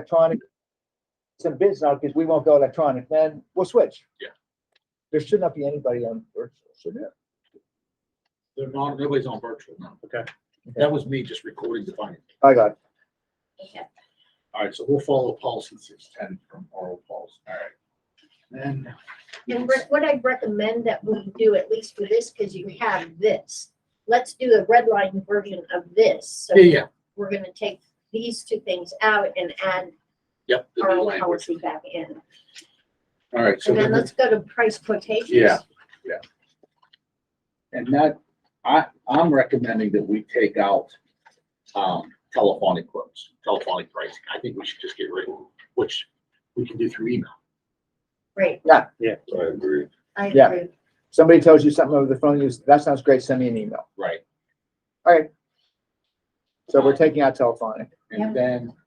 electronic, some bids now, because we won't go electronic, then we'll switch. Yeah. There should not be anybody on virtual, should there? They're not, nobody's on virtual now. Okay. That was me just recording the finance. I got it. Okay. All right, so we'll follow policy 610 from oral policy. All right. Then. And what I'd recommend that we do, at least for this, because you have this, let's do a red line version of this. So Yeah. we're gonna take these two things out and add Yep. the new our language. policy back in. All right, so And then then, let's go to price quotations. Yeah. and that, I'm recommending that we take out, telephonic quotes, telephonic pricing. I think we should just get rid of, which we can do through email. Great, Yeah. I agree. I Yeah. agree. Somebody tells you something over the phone, that sounds great, send me an email. Right. All right. So we're taking out telephonic. Yeah. And then,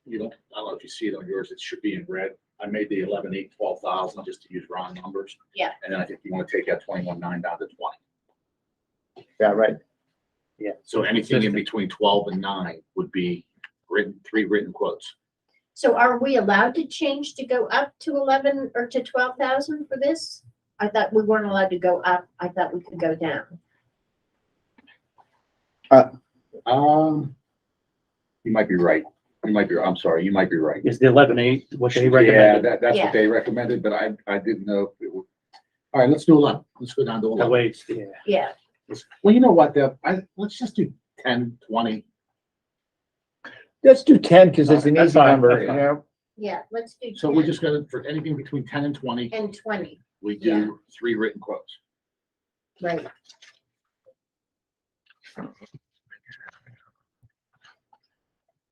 I don't know if you see it on yours, it should be in red. I made the 11, 8, 12,000 just to use round numbers. Yeah. And then I think you want to take that 21,9 down to 20. Yeah, right. So anything in between 12 and 9 would be written, 3 written quotes. So are we allowed to change to go up to 11 or to 12,000 for this? I thought we weren't allowed to go up. I thought we could go down. You might be right. I'm sorry, you might be right. Is the 11.8 what they Yeah, recommended? that's Yeah. what they recommended, but I didn't know if it would. All right, let's do 11. Let's go down to The 11. way it's, yeah. Yeah, Well, you know what, Deb? Let's just do 10, 20. Let's do 10 because it's an That's easy fine, number, that's you fine. know? yeah, let's do So we're 10 just gonna, for anything between 10 and 20, and 20, we do 3 written quotes. right?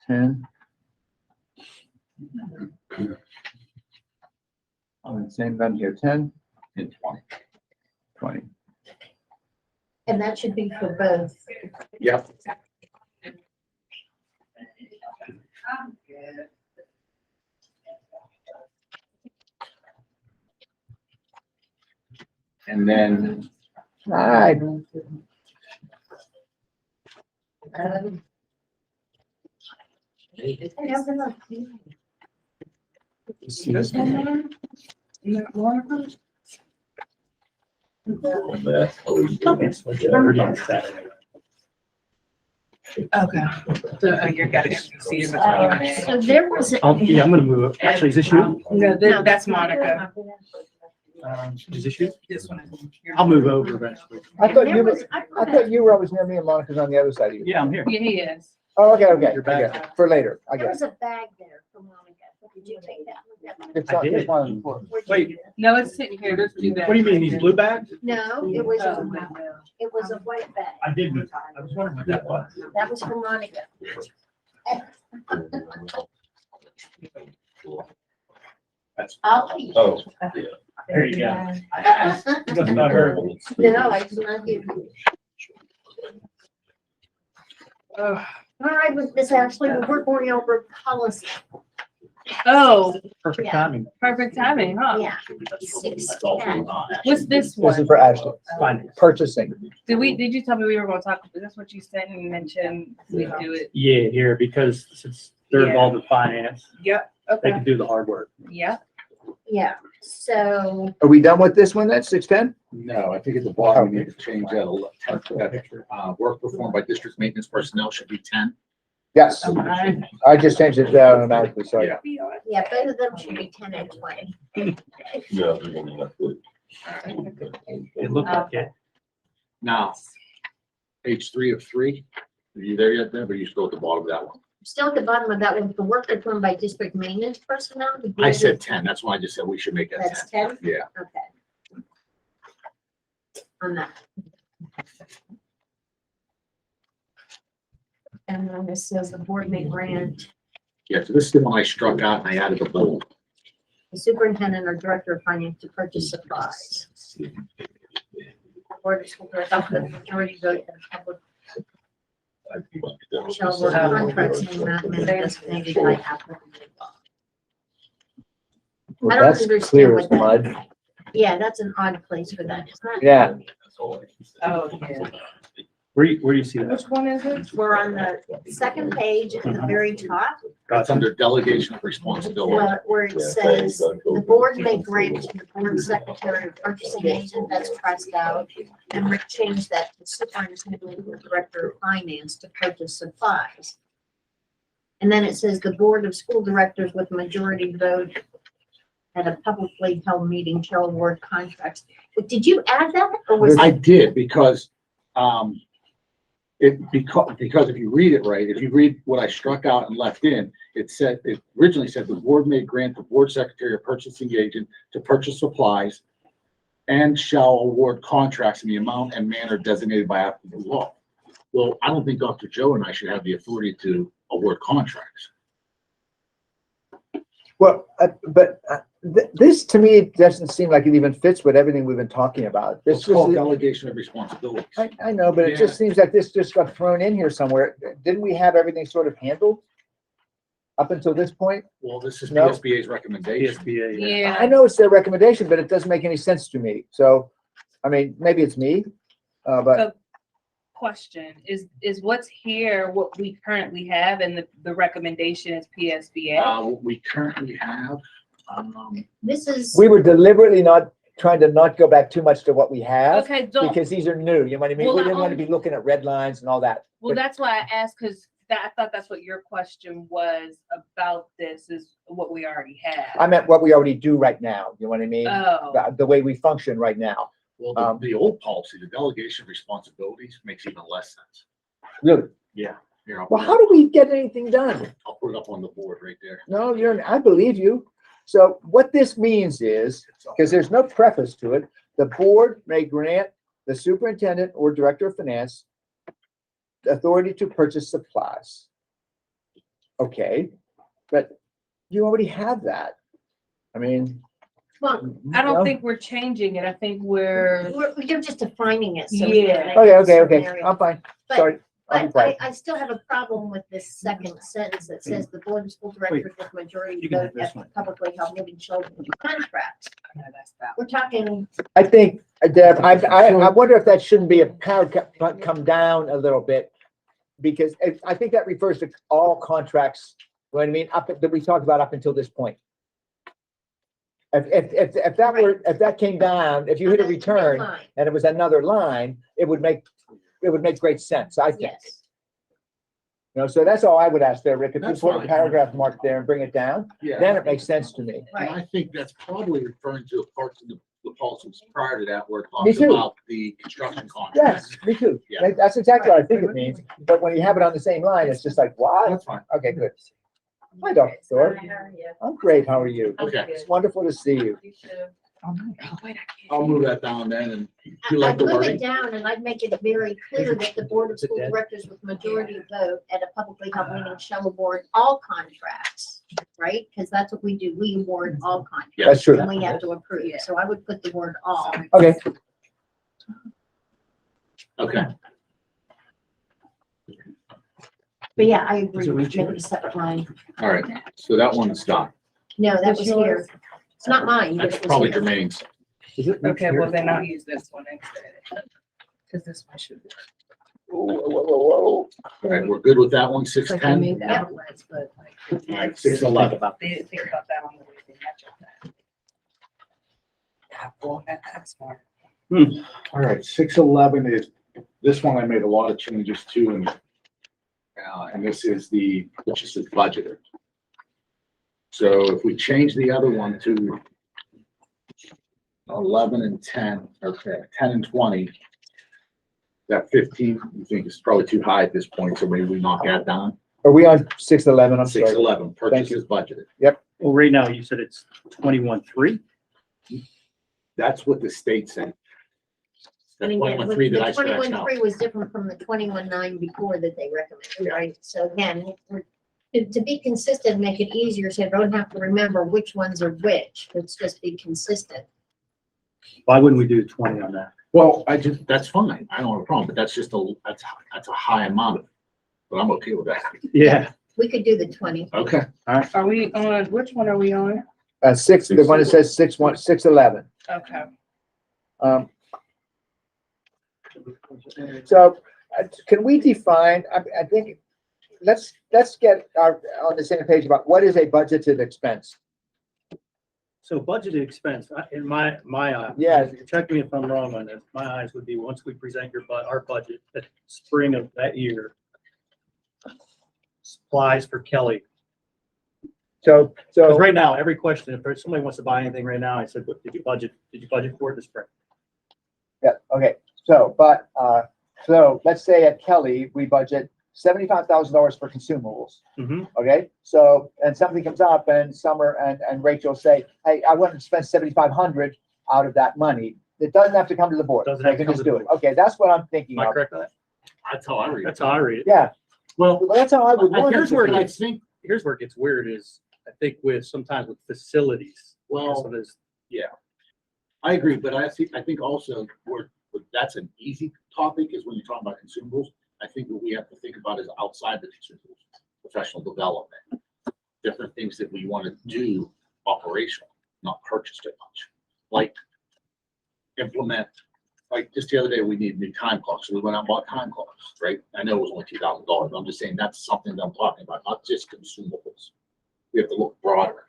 Ten. On the same gun here, 10, And 20. 20. And that should be for both. Yep. And then, All right. See this one? It's like 30 on Saturday. Okay. So you're gonna see it between. So there was. Yeah, I'm gonna move it. Actually, is this you? No, that's Monica. Is this you? This one is. I'll move over eventually. I thought There you was- were, I thought you were always near me and Monica's on the other side of you. Yeah, I'm here. Yeah, he is. Oh, okay, okay. You're I back. get it. For later, I There guess. was a bag there for Monica. Did you take that? It's I not, did. it's one of the four. Where'd you Wait. do it? No, it's sitting here. There's two bags. What do you mean, these blue bags? No, it was Oh, a white bag. I did move. I was wondering what that was. That was for Monica. I'll keep. Oh, There you go. That's not her. No, I did not give you. Oh. All right, Miss Ashley, we're going over policy. Oh, Perfect Yeah. timing. perfect timing, huh? Yeah. that's all for 6:10. What's this This is one? for Ashley. Fine. Purchasing. Did you tell me we were gonna talk, is this what you said and mentioned we do it? Yeah, here, because since they're Yeah. involved in finance, Yep, they okay, can do the hard work. yeah. Yeah, so, Are we done with this one then? 610? No, I think at the bottom, we need to change that, work performed by district maintenance personnel should be 10. Yes. Alright. I just changed it down automatically, so. Yeah. yeah, both of them should be 10 and 20. yeah, they're gonna have to. It looked like it. Now, page 3 of 3, are you there yet, Deb, or you still at the bottom of that one? Still at the bottom of that one, the work performed by district maintenance personnel. I said 10, that's why I just said we should make that 10. That's 10? Yeah. Okay. On that. And then this says the board may grant Yeah, so this is the one I struck out and I added the bold. the superintendent or director of finance to purchase supplies. Board of School Directors, the majority vote in the public shall work contracts in the amount designated by applicant. Well, I don't that's understand clear what as that- mud. Yeah, that's an odd place for that, isn't it? Yeah. Oh, yeah. where do you see that? Which one is it? We're on the second page at the very top, That's under delegation of responsibility. where it Yeah, says, thanks, Uncle. the board may grant to the board secretary or purchasing agent that's crossed out. And Rick changed that to superintendent or director of finance to purchase supplies. And then it says the board of school directors with majority vote at a publicly held meeting shall award contracts. But did you add that or was I it? did because because if you read it right, if you read what I struck out and left in, it originally said the board may grant the board secretary or purchasing agent to purchase supplies and shall award contracts in the amount and manner designated by applicable law. Well, I don't think Dr. Joe and I should have the authority to award contracts. Well, this to me doesn't seem like it even fits with everything we've been talking about. This It's called just, delegation of responsibilities. I know, but it just seems like this just got thrown in here somewhere. Didn't we have everything sort of handled up until this point? Well, this is No. PSBA's recommendation. PSBA, yeah. Yeah. I know it's their recommendation, but it doesn't make any sense to me. So, I mean, maybe it's me, but Question, is what's here what we currently have and the recommendation is PSBA? What we currently have, This is, we were deliberately not trying to not go back too much to what we have Okay, don't, because these are new. You know what I mean? Well, We I didn't want to only- be looking at red lines and all that. well, that's why I asked, because I thought that's what your question was about this, is what we already have. I meant what we already do right now. You know what I mean? Oh, The way we function right now. well, Um, the old policy, the delegation of responsibilities makes even less sense. Really? Yeah. Here, Well, how do we get anything done? I'll put it up on the board right there. No, I believe you. So what this means is, because there's no preface to it, the board may grant the superintendent or director of finance the authority to purchase supplies. Okay, but you already have that. I mean. well, I no? don't think we're changing it. I think we're, you're just defining it. So Yeah. Okay, I'm fine. But- Sorry. I'll be But quiet. I still have a problem with this second sentence that says the board of school directors with majority you can have vote this at one. publicly held meeting shall award contracts. no, that's that. We're talking, I think, Deb, I wonder if that shouldn't be a paragraph, come down a little bit. Because I think that refers to all contracts, you know what I mean, that we talked about up until this point. If that came down, if you hit a return line, and it was another line, it would make great sense, I think. yes. You know, so that's all I would ask there, Rick. If you That's put a fine. paragraph mark there and bring it down, Yeah. then it makes sense to me. And I think that's probably referring to parts of the policies prior to that where it Me talks too. about the construction contracts. Yes, me too. Yeah. That's exactly what I think it means. But when you have it on the same line, it's just like, what? That's fine. Okay, good. Hi, Dr. Thorpe. I'm great. How are you? Okay. It's wonderful to see you. I'll move that down then and you like I'd the move it wording? down and I'd make it very clear that the board of school directors with majority vote at a publicly held meeting shall award all contracts, right? Because that's what we do. We award all contracts. That's true. And we have to approve. So I would put the word all. Okay, Okay. But yeah, I agree. Is it Make Richard? it a separate line. All right. So that one's done. No, that That's was yours. here. It's not mine. That's this was probably here. Jermaine's. Is it Okay, well then I'll use this one instead. Because this one should be. All right, we're good with that one, six Like I ten. made that less, but like. All right, 6:11. They didn't think about that on the way they match up that. Yeah, well, that's smart. All right, 6:11 is, this one I made a lot of changes to and this is which is the budgeted. So if we change the other one to 11 and 10, okay, 10 and 20, that 15, you think is probably too high at this point, so maybe we knock that down. are we on 611? I'm sorry. 6:11, Thank you. purchases budgeted. Well, right now you said it's 21.3. That's what the state said. And That again, 21.3 that I the scratched out. 21.3 was different from the 21.9 before that they recommended, right? So again, to be consistent, make it easier, so you don't have to remember which ones are which. Let's just be consistent. Why wouldn't we do 20 on that? Well, that's fine. I don't have a problem, but that's a high amount of, but I'm okay with that. Yeah. We could do the 20. Okay. Are we on, which one are we on? The one that says 611. Okay. So can we define, I think, let's get on the same page about what is a budgeted expense? So budgeted expense, in my eye. Yeah. Check me if I'm wrong on this. My eyes would be, once we present our budget at spring of that year, supplies for Kelly. So, Because right now, every question, if somebody wants to buy anything right now, I said, what did you budget for it this spring? yeah, okay, so let's say at Kelly, we budget $75,000 for consumables. Mm-hmm. Okay, so, and something comes up and Summer and Rachel say, hey, I want to spend 7,500 out of that money. It doesn't have to come to the board. Doesn't They have to can come just to do the it. Okay, that's what I'm thinking Am I of. correct on that? That's how I read it. That's how I read it. Yeah, Well, well, that's how I would want it Here's to where be. I think, Here's where it gets weird is, I think sometimes with facilities. well, so there's- I agree, but I think also that's an easy topic is when you're talking about consumables. I think what we have to think about is outside the consumables, professional development, different things that we want to do operational, not purchase too much. Like implement, like just the other day, we need new time clocks. So we went out and bought time clocks, right? I know it was only $2,000. I'm just saying that's something that I'm talking about, not just consumables. We have to look broader.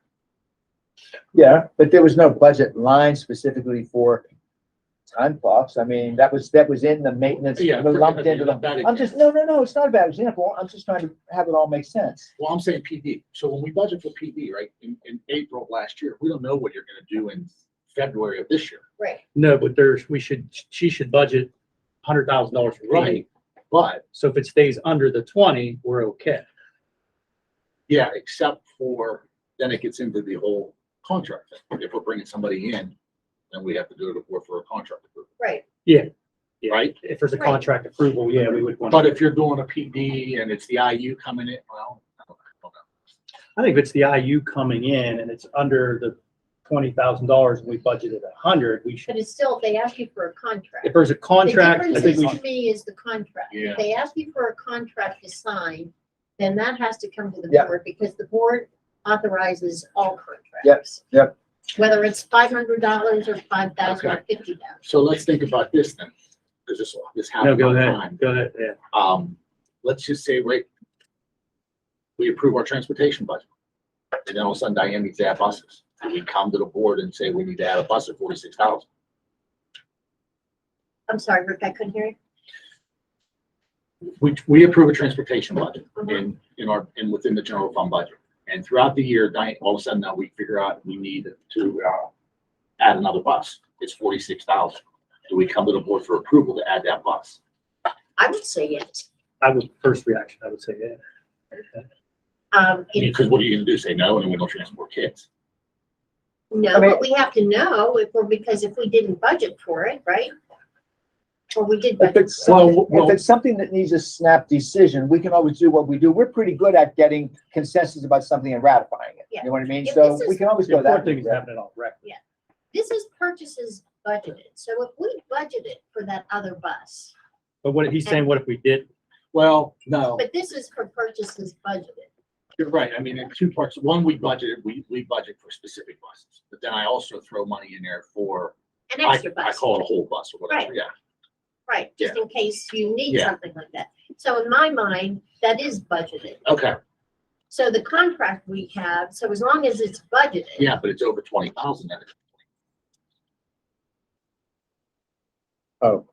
Yeah, but there was no budget line specifically for time clocks. I mean, that was in the maintenance, Yeah, lumped into bad the. I'm just, no, it's not a bad example. I'm just trying to have it all make sense. Well, I'm saying PD. So when we budget for PD, right, in April of last year, we don't know what you're gonna do in February of this year. Right. No, but she should budget $100,000 for Right. right. But, So if it stays under the 20, we're okay. yeah, except for, then it gets into the whole contract thing. If we're bringing somebody in, then we have to do it for a contract approval, Right. Yeah. right? If there's a Right. contract approval, yeah, we would want. But if you're doing a PD and it's the IU coming in, well, I don't know. I think if it's the IU coming in and it's under the $20,000 and we budgeted 100, we But should, it's still, if they ask you for a contract. if there's a contract, The I think difference we is, should. to me, is the contract. Yeah. If they ask you for a contract to sign, then that has to come to the Yeah. board, because the board authorizes all contracts. Yep. Whether it's $500 or $5,000 or Okay. $50. So let's think about this then, because this No, happened go all the ahead, time. go ahead, yeah. Let's just say, right, we approve our transportation budget. And then all of a sudden Diane needs to add buses. And we come to the board and say we need to add a bus at 46,000. I'm sorry, Rick, I couldn't hear you. We approve a transportation budget Mhm. within the general fund budget. And throughout the year, Diane, all of a sudden now we figure out we need to, add another bus. It's 46,000. Do we come to the board for approval to add that bus? I would say yes. First reaction, I would say, yeah. Because what are you gonna do? Say no, and then we don't transport kids? No, I mean- but we have to know because if we didn't budget for it, right? Or we did If budget. it's, if it's something that needs a snap decision, we can always do what we do. We're pretty good at getting consensus about something and ratifying it. Yeah. You know what I mean? If So this is- we can always The go that. important thing is route. having it all record. This is purchases budgeted. So if we budgeted for that other bus, But what, he's saying, what if we did? Well, no, but this is for purchases budgeted. you're right. I mean, in two parts. One, we budgeted, we budget for specific buses, but then I also throw money in there for, An I extra bus. call it a whole bus or whatever, Right. yeah. Right, just in case you need Yeah. something like that. So in my mind, that is budgeted. Okay, So the contract we have, so as long as it's budgeted. yeah, but it's over 20,000 then. Oh,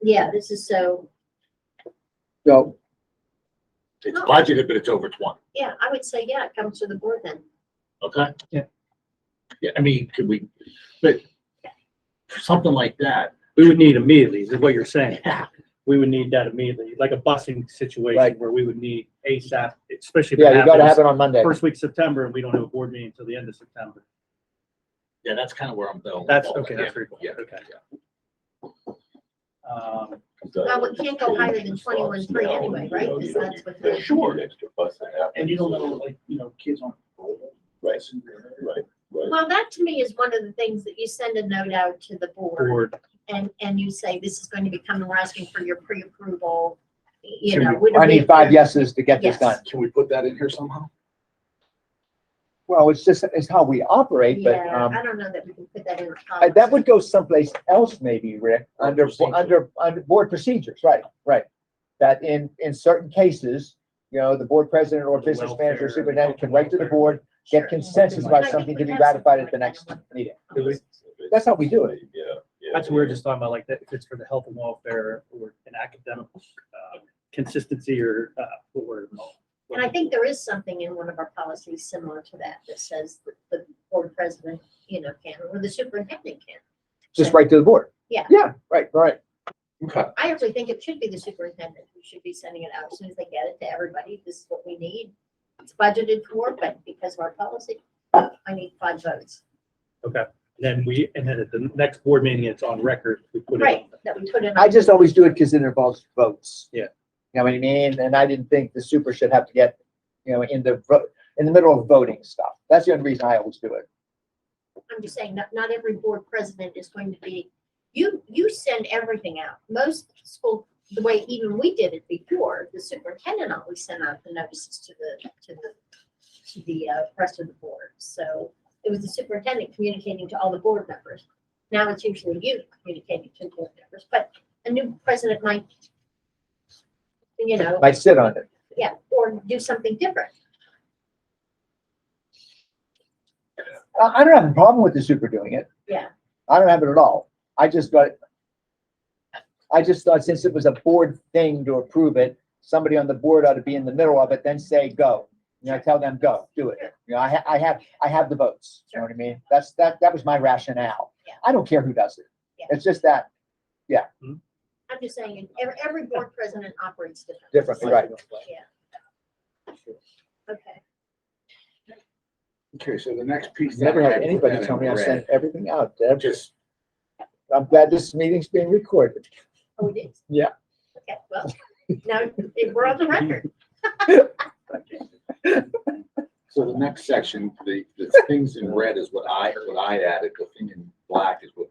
Yeah, this is so, so, It's No. budgeted, but it's over 20, yeah, I would say, yeah, it comes to the board then. okay? Yeah. Yeah, I mean, could we, but for something like that, We would need immediately, is what you're saying. yeah, We would need that immediately, like a busing situation Right. where we would need ASAP, especially if yeah, it you gotta have happens it on Monday. first week of September and we don't have a board meeting until the end of September. yeah, that's kind of where I'm going. with That's, all that. okay, that's very cool, Yeah, okay. yeah. Well, we can't go higher than 21.3 anyway, right? Because that's what the- Sure. Extra bus and half. And you don't know, like, kids aren't. Right, right. Well, that to me is one of the things that you send a note out to the board Board, and you say, this is going to be coming, we're asking for your pre-approval. You So know. you- would it I be need 5 approved? yeses to get this Yes. done. Can we put that in here somehow? Well, it's how we operate, but, Yeah, I don't know that we can put that in. the that policy. would go someplace else maybe, Rick, Board under procedure. board procedures, right, right. that in certain cases, the board president or The business welfare, manager, superintendent can write to the board, get consensus about something to be ratified at the next meeting. Could we? That's how we do it. Yeah. yeah, That's what we we're just talking about, like that, if it's for the health and welfare or an academic consistency or what word. And I think there is something in one of our policies similar to that, that says that the board president, can, or the superintendent can. Just write to the board. Yeah. Yeah, right. Okay. I actually think it should be the superintendent who should be sending it out as soon as they get it to everybody. This is what we need. It's budgeted for, but because of our policy, I need 5 votes. Then at the next board meeting, it's on record. We put it Right, on. that we put in. I just always do it because it involves votes. Yeah. You know what I mean? And I didn't think the super should have to get, in the middle of voting stuff. That's the only reason I always do it. I'm just saying, not every board president is going to be, you send everything out. Most school, the way even we did it before, the superintendent always sent out the notices to the rest of the board. So it was the superintendent communicating to all the board members. Now it's usually you communicating to the board members, but a new president might, Might sit on it. yeah, or do something different. I don't have a problem with the super doing it. Yeah. I don't have it at all. I just thought since it was a board thing to approve it, somebody on the board ought to be in the middle of it, then say, go. Tell them, go, do it. I have the votes. You know what I mean? That was my rationale. Yeah. I don't care who does it. Yeah. It's just that I'm just saying, every board president operates differently, right? Okay. Okay, so the next piece. that Never I had put anybody that tell in me I red, sent everything out, Deb. Just, I'm glad this meeting's being recorded. Oh, we did? Yeah. Okay, well, now we're on the record. so the next section, the things in red is what I added, the thing in black is what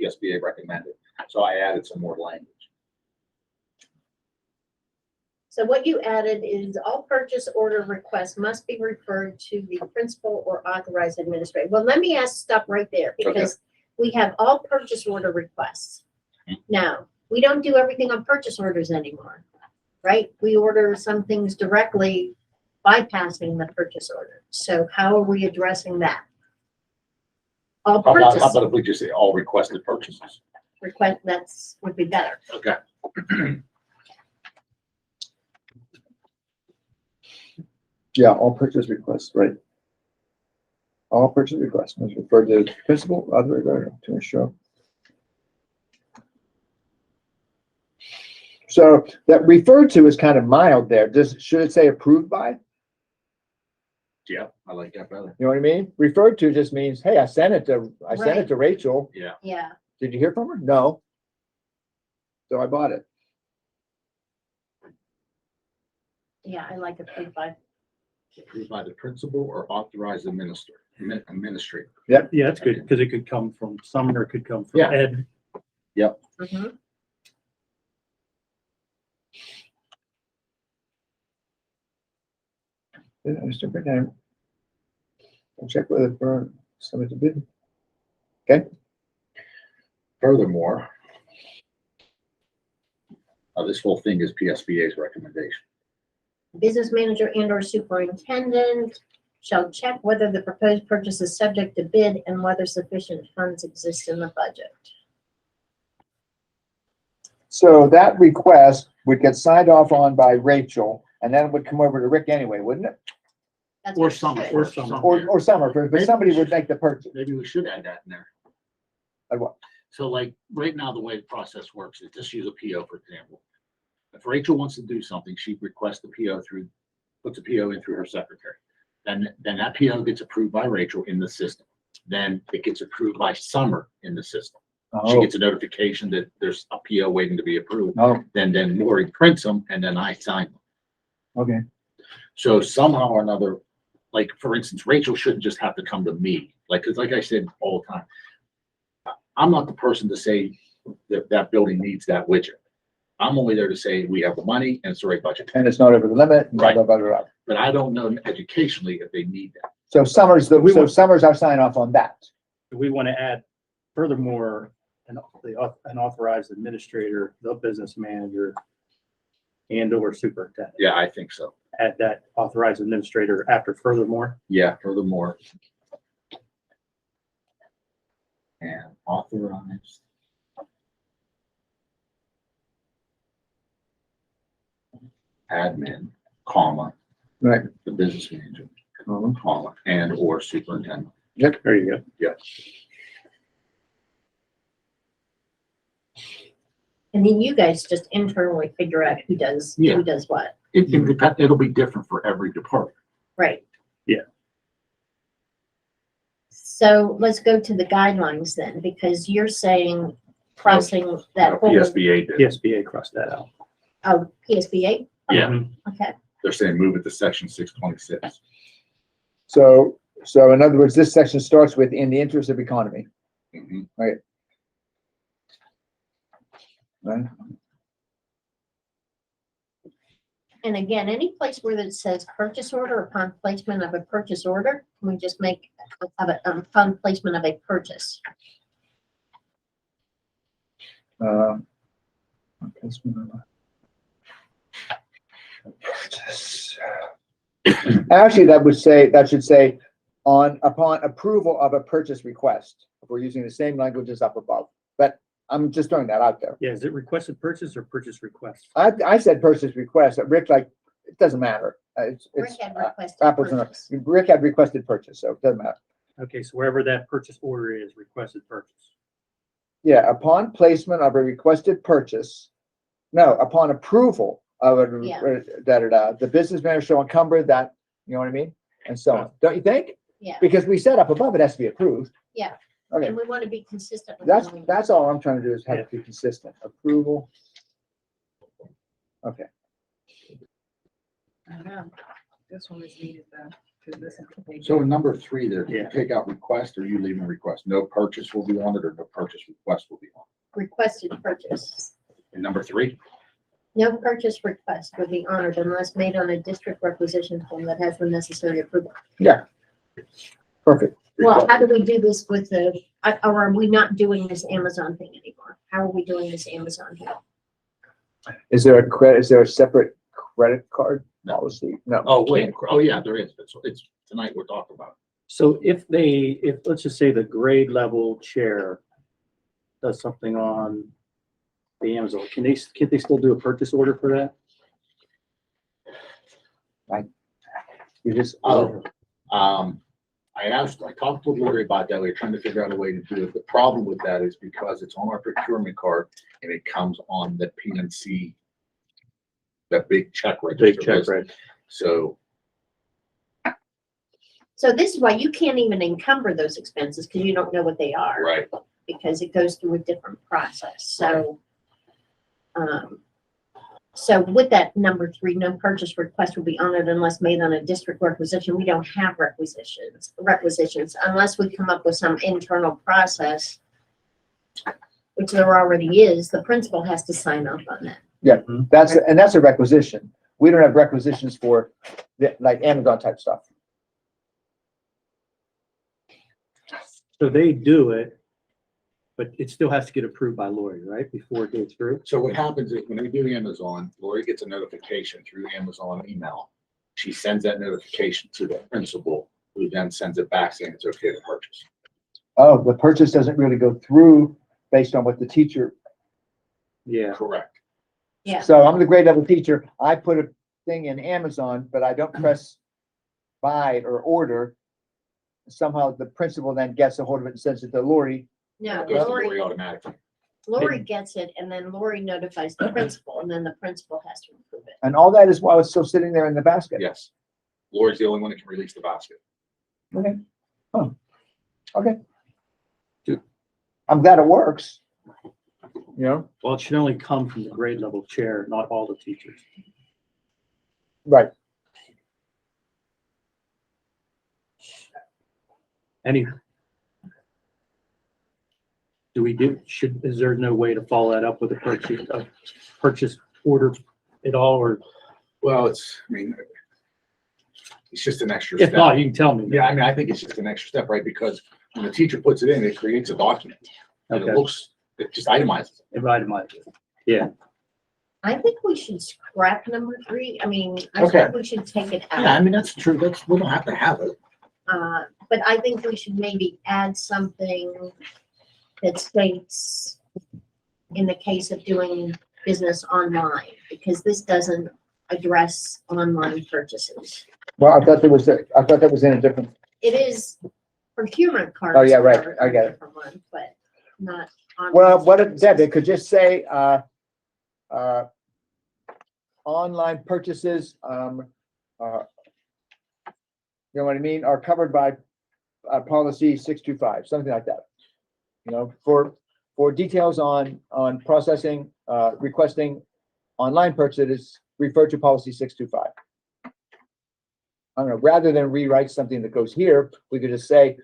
PSBA recommended. So I added some more language. So what you added is all purchase order requests must be referred to the principal or authorized administrator. Well, let me stop right there because we have all purchase order requests. Now, we don't do everything on purchase orders anymore, right? We order some things directly bypassing the purchase order. So how are we addressing that? All How purchase about if we just say all requested purchases? request, would be better. Okay. Yeah, all purchase requests, right. All purchase requests must refer to the principal, other to ensure. So that referred to is kind of mild there. Should it say approved by? Yeah, I like that better. You know what I mean? Referred to just means, hey, I sent it to Rachel. Yeah. Yeah, Did you hear from her? No. So I bought it. yeah, I like approved by. Approved by the principal or authorized administrator. Yeah, that's good, because it could come from Sumner, it could come from Yeah. Ed. Mhm. Yeah, Superintendent. I'll check with it for somebody to bid. Furthermore, this whole thing is PSBA's recommendation. Business manager and or superintendent shall check whether the proposed purchase is subject to bid and whether sufficient funds exist in the budget. So that request would get signed off on by Rachel and then it would come over to Rick anyway, wouldn't it? That's Or what it Summer. should. Or Summer. Or Summer, but somebody would make the purchase. Maybe we should add that in there. Like what? So like, right now, the way the process works is just use a PO, for example. If Rachel wants to do something, she requests the PO puts a PO in through her secretary. Then that PO gets approved by Rachel in the system. Then it gets approved by Summer in the system. She Oh, gets a notification that there's a PO waiting to be approved. oh, Then Lori prints them and then I sign them. okay. So somehow or another, like, for instance, Rachel shouldn't just have to come to me. Cause like I said all the time, I'm not the person to say that building needs that widget. I'm only there to say we have the money and it's the right budget. And it's not over the limit. Blah, Right. blah, blah, blah, blah. But I don't know educationally if they need that. So Summer's our sign off on that. We want to add furthermore, an authorized administrator, the business manager, and or superintendent. Yeah, I think so. Add that authorized administrator after furthermore. Yeah, furthermore. And authorized. Admin, comma, Right. the business manager, comma, and or superintendent. There you go. Yes. And then you guys just internally figure out who does Yeah. what. It'll be different for every department. Right. Yeah. So let's go to the guidelines then, because you're saying crossing that whole, PSBA did. PSBA crossed that out. oh, PSBA? Yeah. Mhm. Okay, They're saying move it to section 626. So in other words, this section starts with in the interest of economy, Mhm. right? and again, any place where it says purchase order upon placement of a purchase order, can we just make upon placement of a purchase? Actually, that should say upon approval of a purchase request. If we're using the same language as up above, but I'm just throwing that out there. Yeah, is it requested purchase or purchase request? I said purchase request. Rick, it doesn't matter. It's Rick had requested apples and purchase. oranges. Rick had requested purchase, so it doesn't matter. Okay, so wherever that purchase order is, requested purchase. Yeah, upon placement of a requested purchase, no, upon approval of a, Yeah. the business manager shall encumber that, you know what I mean? And so on, don't you think? Yeah, Because we said up above, it has to be approved. Yeah. Okay, and we want to be consistent with. that's all I'm trying to do is have it be consistent, approval. Okay, This one is needed though, because this is. So in number 3 there, do you Yeah. take out request or you leaving request? No purchase will be on it or no purchase request will be on Requested purchase. it. In number 3? No purchase request will be honored unless made on a district requisition form that has the necessary approval. perfect. Well, how do we do this with or are we not doing this Amazon thing anymore? How are we doing this Amazon thing? Is there a separate credit card policy? No. Oh, wait. Oh, yeah, there is. It's tonight we're talking about. So if let's just say the grade level chair does something on the Amazon, can they still do a purchase order for that? You just, I talked to Lori about that. We were trying to figure out a way to do it. The problem with that is because it's on our procurement card and it comes on the PNC, that big check register. Big check, list. right? So, So this is why you can't even encumber those expenses because you don't know what they are. right. Because it goes through a different process. So with that number 3, no purchase request will be honored unless made on a district requisition. We don't have requisitions unless we come up with some internal process, which there already is. The principal has to sign off on that. that's a requisition. We don't have requisitions for like Amazon type stuff. So they do it, but it still has to get approved by Lori, right, before it goes through? So what happens is when they do Amazon, Lori gets a notification through Amazon email. She sends that notification to the principal, who then sends it back saying it's okay to purchase. Oh, the purchase doesn't really go through based on what the teacher. Yeah. Correct. Yeah. So I'm the grade level teacher. I put a thing in Amazon, but I don't press buy or order. Somehow the principal then gets a hold of it and sends it to Lori. No, It goes to Lori Lori automatically. gets it and then Lori notifies the principal and then the principal has to approve it. And all that is while it's still sitting there in the basket. Yes. Lori's the only one that can release the basket. Okay. Huh. Okay. I'm glad it works. You know, Well, it should only come from the grade level chair, not all the teachers. right. Any? Is there no way to follow that up with a purchase order at all, or Well, it's just an extra if step. not, you can tell me. Yeah, I think it's just an extra step, right? Because when the teacher puts it in, it creates a document. And Okay. it just itemizes. It itemizes it. Yeah. I think we should scrap number 3. I mean, I Okay. think we should take it Yeah, I out. mean, that's true. We don't have to have it. But I think we should maybe add something that states in the case of doing business online, because this doesn't address online purchases. Well, I thought that was in a different, It is procurement cards. Oh, yeah, right. are I get it. a different one, but not. online well, what it, Deb, purchases. it could just say, online purchases, you know what I mean, are covered by, policy 625, something like that. You know, for details on processing, requesting online purchases, refer to policy 625. I don't know, rather than rewrite something that goes here, we could just say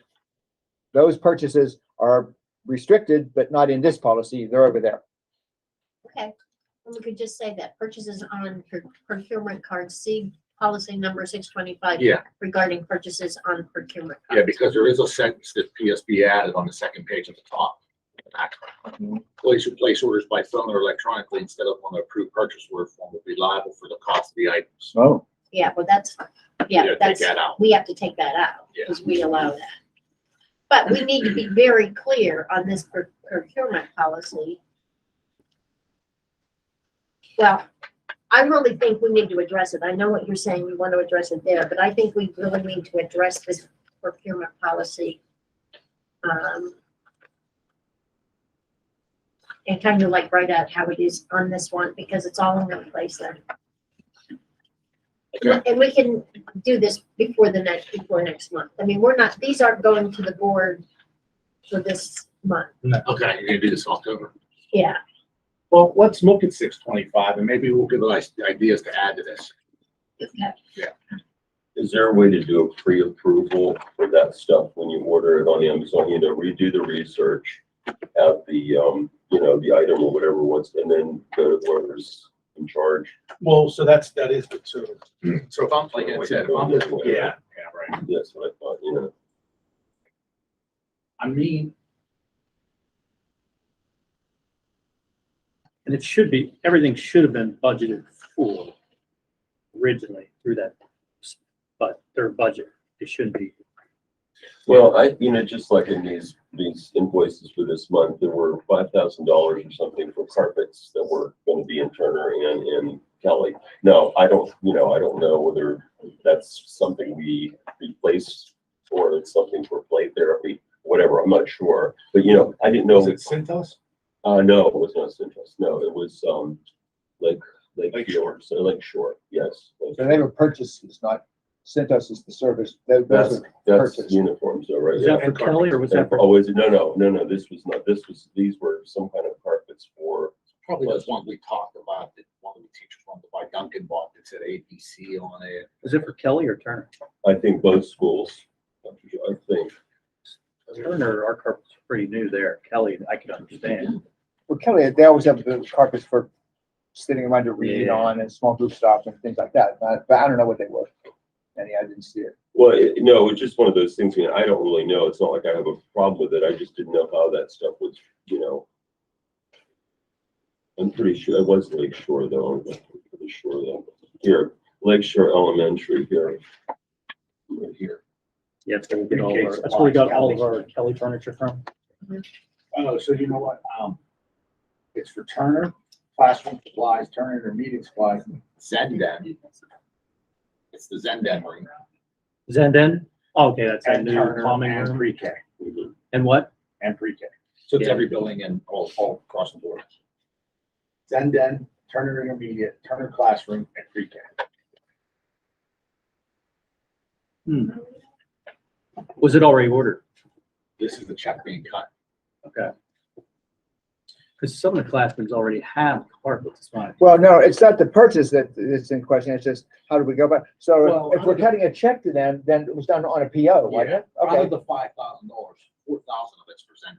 those purchases are restricted, but not in this policy, they're over there. Okay, and we could just say that purchases on procurement cards, see policy number 625. Yeah. Regarding purchases on procurement Yeah, cards. because there is a sentence that PSB added on the second page at the top. Place orders by phone or electronically instead of on the approved purchase order form will be liable for the cost of the items. Oh. Yeah, well, that's, yeah, Take that's, that out. we have to take that out, Yeah. because we allow that. But we need to be very clear on this procurement policy. Well, I really think we need to address it. I know what you're saying, you want to address it there, but I think we really need to address this procurement policy. And kind of like write out how it is on this one, because it's all in one place there. Okay. And we can do this before next month. I mean, we're not, these aren't going to the board for this month. Okay, you're gonna do this October. Yeah, Well, let's look at 625 and maybe we'll give us ideas to add to this. Is there a way to do a pre-approval for that stuff when you order it on Amazon? You know, redo the research, have the, you know, the item or whatever was, and then go to whoever's in charge. Well, so that is the two. So if I'm like I said, if I'm just, yeah, right. That's what I thought, you know. I mean, And it should be, everything should have been budgeted for originally through that, but their budget, it shouldn't be. Well, you know, just like in these invoices for this month, there were $5,000 or something for carpets that were going to be in Turner and in Kelly. No, I don't know whether that's something we replace or it's something for play therapy, whatever, I'm not sure. But, you know, I didn't know. is it Cintas? No, it was not Centos. No, it was, Lake Shore. So Lake Shore, yes. So they were purchases, not sent us as the service. Those That's, are that's purchase. uniforms though, right? Was Yeah. that for Kelly or was that for? Oh, is it? No, this was not, these were some kind of carpets for, Probably those ones we talked about, that one of the teachers wanted to buy Duncan bought that said ABC on it. Was it for Kelly or Turner? I think both schools. I think. Turner, our carpet's pretty new there. Kelly, I can understand. Well, Kelly, they always have the carpets for sitting around to read Yeah. on and small group stops and things like that. But I don't know what they were. And I didn't see it. Well, no, it's just one of those things, I don't really know. It's not like I have a problem with it. I just didn't know how that stuff was, you know. I'm pretty sure, it was Lake Shore though, I'm pretty sure though. Here, Lake Shore Elementary here. Right here. Yeah, that's where we get all of our, that's where we got all of our Kelly furniture from. Oh, so you know what? It's for Turner, classroom supplies, Turner intermediate supplies. Zenden. It's the Zenden ring. Zenden? Oh, okay, that's a And new Turner plumbing and room. pre-K, Mhm. And what? and pre-K. So it's Yeah. every building and all across the board. Zenden, Turner intermediate, Turner classroom, and pre-K. Was it already ordered? This is the check being cut. Okay. Because some of the classrooms already have carpets, it's fine. Well, no, it's not the purchase that is in question. It's just, how do we go about? So Well, if we're cutting a check to them, then it was done on a PO, wasn't it? Out Okay. of the $5,000, 4,000 of it's for Zenden,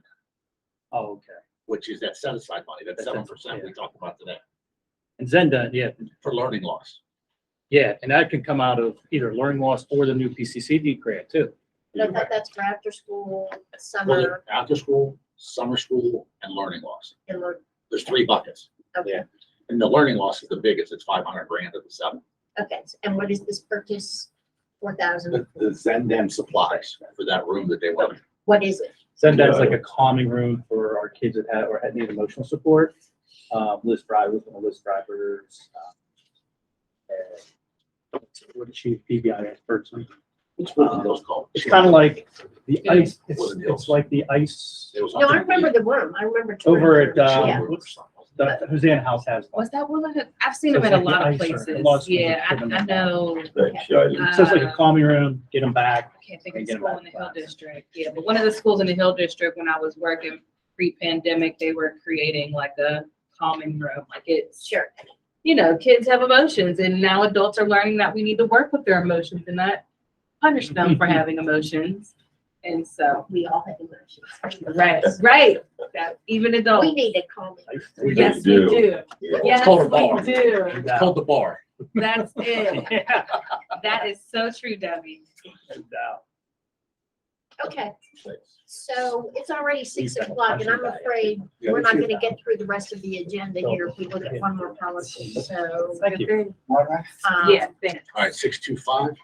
Oh, okay. which is that set aside money, that That's 7% yeah. we talked about today And Zenden, yeah, for learning loss. yeah, and that can come out of either learning loss or the new PCCD grant too. but that's for after school, Well, summer, after school, summer school, and learning loss. and we're, There's 3 buckets. okay. And the learning loss is the biggest, it's 500 grand of the 7. Okay, and what is this purchase? 4,000? The Zendem supplies for that room that they want. What is it? Zenden's like a calming room for our kids that have, or need emotional support. List drivers, and list drivers. What did she, PBI person? What's Woodland Hills called? It's kind of like the ice, Woodland it's Hills. like the ice It was No, I on remember the room. I remember. touring over the at, room. Yeah. what's the Hosanna House has one. Was that Woodland? I've seen So them it's at a like lot of the ice places. rink. A lot of schools Yeah, have given I them know. Thanks, Shady. So it's like a calming room, get them back. I can't think And of get the 'em school back in the to Hill class. District, yeah, but one of the schools in the Hill District, when I was working pre-pandemic, they were creating like a calming room, like it's, Sure. you know, kids have emotions, and now adults are learning that we need to work with their emotions and not punish them for having emotions, and so, We all have emotions. right, that even We adults, need to calm it. We yes, we do. do, Yeah. yes, called a we bar. do, It's called the bar. that's it, that is so true, Debbie. Okay, Thanks. so it's already 6 o'clock and I'm afraid we're not gonna get through the rest of the agenda here if we look at one more policy, so. Thank you. All right. Yeah, thanks. All right, 625.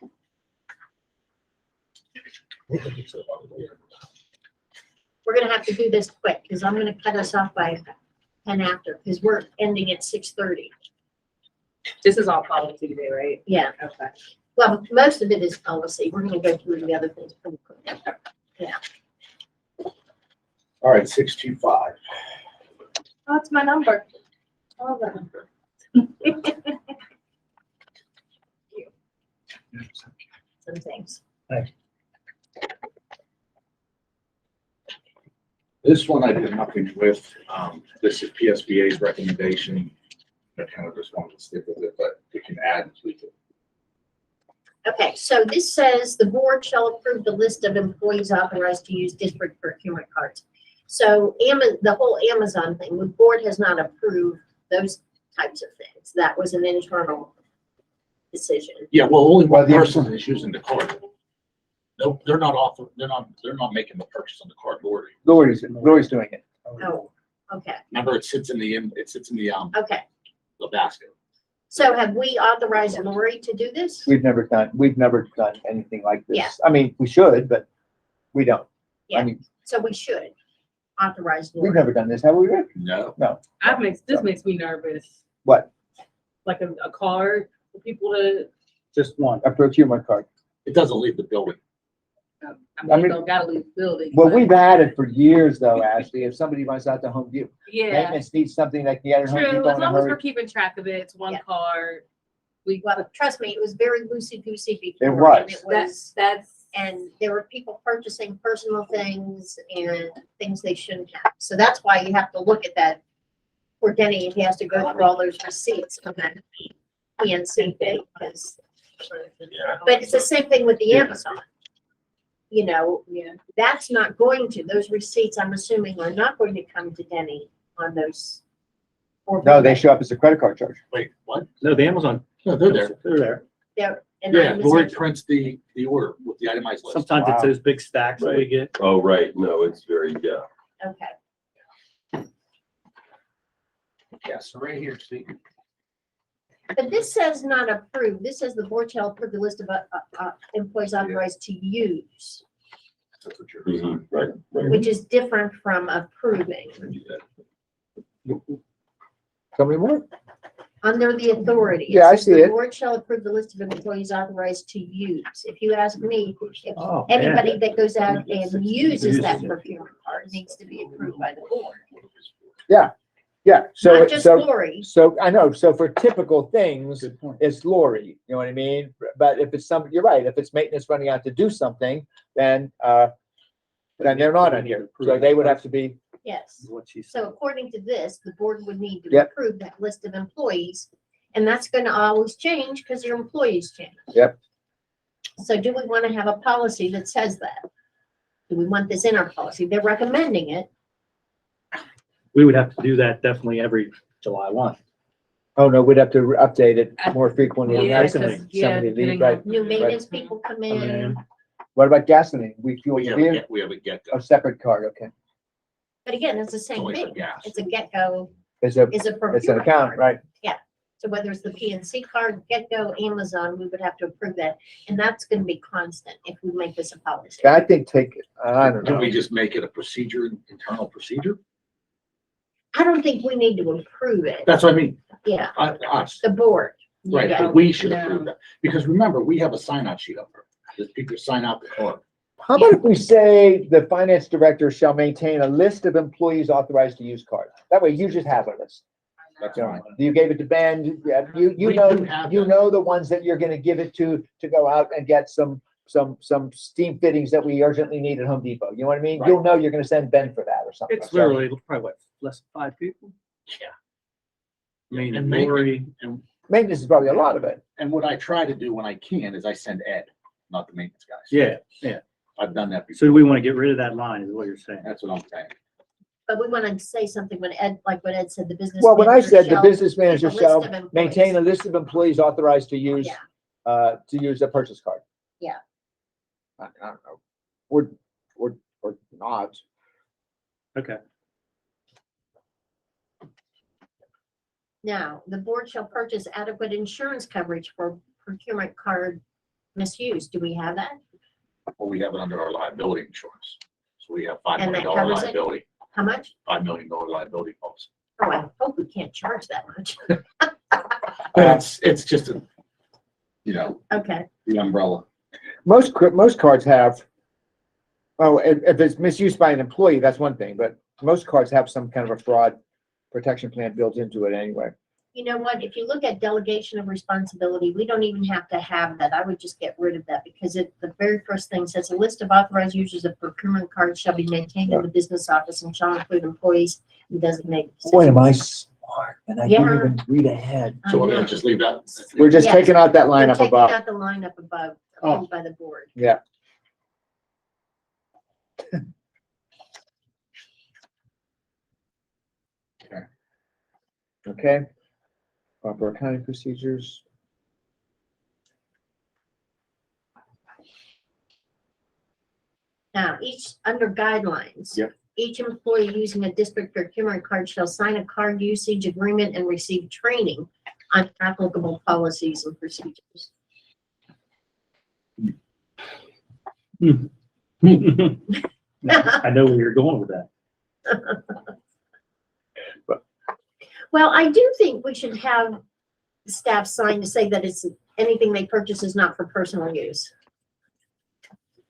We're gonna have to do this quick, because I'm gonna cut us off by 10 after, because we're ending at 6:30. This is all policy today, right? Yeah, Okay. well, most of it is policy. We're gonna go through the other things pretty quick. All right, 625. Oh, it's my number. All right. Some things. This one I did nothing with. This is PSBA's recommendation. I kind of just wanted to stick with it, but we can add and tweak it. Okay, so this says the board shall approve the list of employees authorized to use district procurement cards. So the whole Amazon thing, the board has not approved those types of things. That was an internal decision. Yeah, well, only Well, one the- person is using the card. No, they're not making the purchase on the card, Lori. Lori's doing it. Oh, okay, Remember, it sits in the okay. the basket. So have we authorized Lori to do this? We've never done anything like Yeah. this. I mean, we should, but we don't. Yeah. I mean, So we should authorize we've Lori. never done this, have we, Rick? No. This makes me nervous, What? like a card for people to, Just one. A procurement card? It doesn't leave the building. I mean- don't gotta leave the building. Well, but- we've had it for years though, Ashley. If somebody runs out to Home Depot, Yeah, maintenance needs something they can get at Home true, Depot as in a long as we're hurry. keeping track of it, it's one Yeah. card. We, Well, trust me, it was very loosey-goosey before. It and was. It was, that's, and there were people purchasing personal things and things they shouldn't have. So that's why you have to look at that. For Denny, he has to go through all those receipts on that PNC thing, because, Yeah. but it's the same thing with the Amazon. You know, yeah, that's not going to, those receipts, I'm assuming, are not going to come to Denny on those. or No, will they show up as a credit card charge. Wait, what? No, the Amazon. No, they're there. They're there. They're- and Yeah, I'm Lori assuming- prints the order with the itemized list. Sometimes it's Wow. those big stacks that we get. Oh, right, no, it's very, yeah. Okay. Yeah, so right here, see. But this says not approved. This says the board shall approve the list of employees authorized to use, That's what you're. Mhm, right, right. which is different from approving. Tell me more. Under the authority. Yeah, I says see The it. board shall approve the list of employees authorized to use. If you ask me, if Oh, man. anybody that goes out and uses that procurement card needs to be approved by the board, Yeah, so, not just so, Lori. so I know, so for typical things, Good point. it's Lori, you know what I mean? But if it's you're right, if it's maintenance running out to do something, then they're not on here. So they would have to be, Yes. What she So said. according to this, the board would need to Yep. approve that list of employees, and that's gonna always change because your employees change. Yep. So do we want to have a policy that says that? Do we want this in our policy? They're recommending it. We would have to do that definitely every July 1. oh no, we'd have to update it more frequently. yeah, Nice. 'cause- yeah, Somebody leave, depending right? on- New maintenance people come in, What about gasoline? We fuel We your have a vehicle, get, we have a get a separate card, okay. but again, it's the same only for thing. gas. It's a get-go. It's a, is a it's an procurement account, card. right? So whether it's the PNC card, GetGo, Amazon, we would have to approve that. And that's gonna be constant if we make this a policy. I think I don't Can know. we just make it a procedure, internal procedure? I don't think we need to approve it. That's what I mean, Yeah, us, the board. right, Yeah. but we should No. approve that, because remember, we have a sign out sheet up there, that people sign out the card. How about if we say the finance director shall maintain a list of employees authorized to use cards? That way you just have a list. That's You know, fine. you gave it to Ben, you We do have that. know the ones that you're gonna give it to go out and get some steam fittings that we urgently need at Home Depot. You know what I mean? Right. You'll know you're gonna send Ben for that or something. It's literally probably what, less than 5 people? Yeah. I mean, And Lori, And, Maintenance is probably a lot of it. and what I try to do when I can is I send Ed, not the maintenance guys. yeah. I've done that So before, do we want to get rid of that line is what you're saying? that's what I'm saying. But we want to say something when Ed, like what Ed said, the business. Well, when I manager said the shall business make a manager list shall of employees. maintain a list of employees authorized to use, Yeah. to use a purchase card. Yeah. I don't know. Or not. Okay. Now, the board shall purchase adequate insurance coverage for procurement card misuse. Do we have that? Well, we have it under our liability insurance, so we have $5 And million that covers it? liability, How much? $5 million liability policy. Oh, I hope we can't charge that much. It's just a, Okay, the umbrella. Most cards have, oh, if it's misused by an employee, that's one thing, but most cards have some kind of a fraud protection plan built into it anyway. you know what? If you look at delegation of responsibility, we don't even have to have that. I would just get rid of that because the very first thing says a list of authorized users of procurement cards shall be maintained in the business office and shall include employees and designated. Boy, am I smart, and I didn't Yeah. even read ahead. So we're I know. gonna just leave that. We're just Yes. taking out that line We're up taking above. out the line up above, Oh. approved by the board. Yeah. Okay. Proper accounting procedures. Now, under guidelines. Yep. Each employee using a district procurement card shall sign a card usage agreement and receive training on applicable policies and procedures. I know where you're going with that. Well, I do think we should have staff sign to say that it's anything they purchase is not for personal use.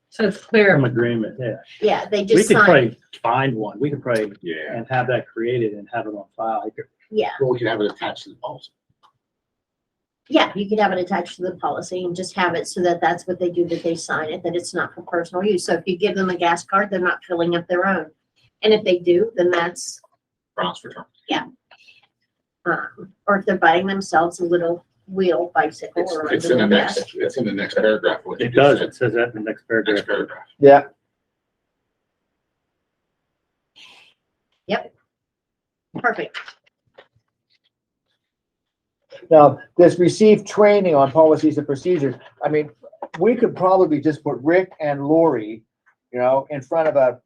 So it's clear. Some agreement, yeah. Yeah, they We just could sign, probably find one. We could probably, Yeah, and have that created and have it on file. yeah, well, we can have it attached to the policy. yeah, you could have it attached to the policy and just have it so that that's what they do, that they sign it, that it's not for personal use. So if you give them a gas card, they're not filling up their own. And if they do, then that's, Grounds for term. or if they're buying themselves a little wheel bicycle or. a It's in the little next, gas. it's in the next paragraph. what you It just does. said. It says that in the next paragraph. Next paragraph. Yeah. Perfect. Now, this received training on policies and procedures. I mean, we could probably just put Rick and Lori, in front of an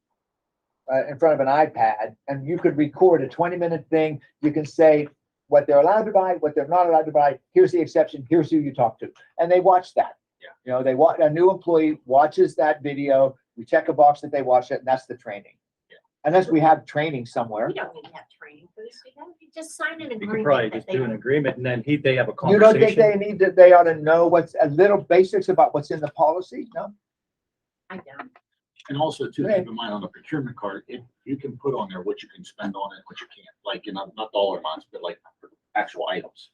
iPad, and you could record a 20-minute thing. You can say what they're allowed to buy, what they're not allowed to buy. Here's the exception. Here's who you talk to. And they watch that. Yeah. They watch, a new employee watches that video. We check a box that they watch it, and that's the training. Yeah. Unless we have training somewhere. We don't need to have training for this. You just sign an You could agreement. probably that just they- do an agreement and then they have a You don't think conversation. they ought to know what's a little basics about what's in the policy? No? I don't. And also too, Right. keep in mind on the procurement card, you can put on there what you can spend on it, what you can't, like, not dollar amounts, but like actual items.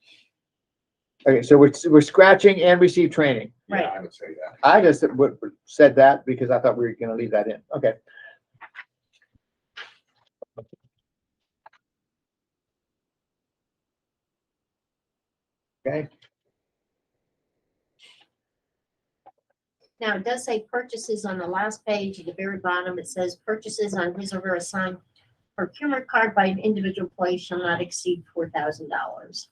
Okay, so we're scratching and receive training. Right. Yeah, I would say that. I just said that because I thought we were gonna leave that in. Okay. Okay, Now, it does say purchases on the last page at the very bottom. It says purchases on his or her assigned procurement card by an individual employee shall not exceed $4,000.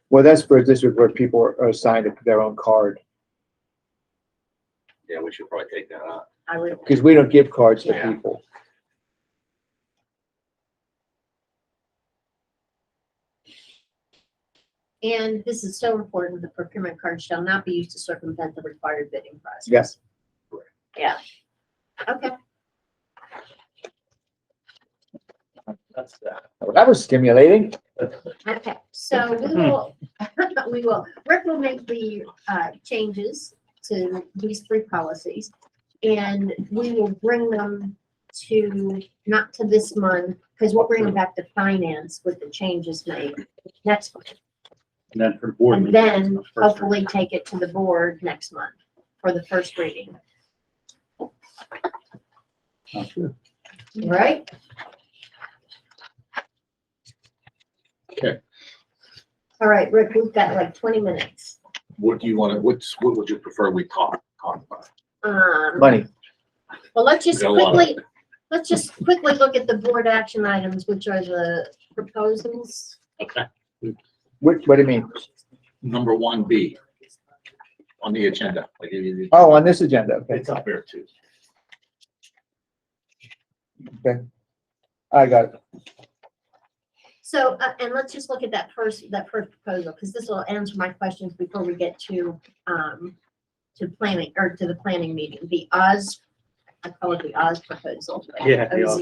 well, that's for a district where people are assigned their own card, Yeah, we should probably take that out. I would, because we don't give cards to Yeah. people. And this is so important, the procurement card shall not be used to circumvent the required bidding process. Yes. Yeah. Okay, That's that. Well, that was stimulating. okay, so Rick will make the, changes to these three policies. And we will bring them to, not to this month, because we'll bring them back to finance with the changes made next month. And then for board. And meetings, then the first hopefully take it to the board next month for the first reading, reading. Sounds good. right? Okay. All right, Rick, we've got like 20 minutes. What do you want to, what would you prefer we talk about? Money. Well, let's just Got a lot of quickly look at the board action items, which are the proposals. Okay. What do you mean? Number 1B on the agenda. Like, Oh, on this agenda, okay, It's up there too. okay. I got it. So, and let's just look at that first proposal, because this will answer my questions before we get to planning, or to the planning meeting, the Oz, I call it the Oz proposal. Yeah, the Oz.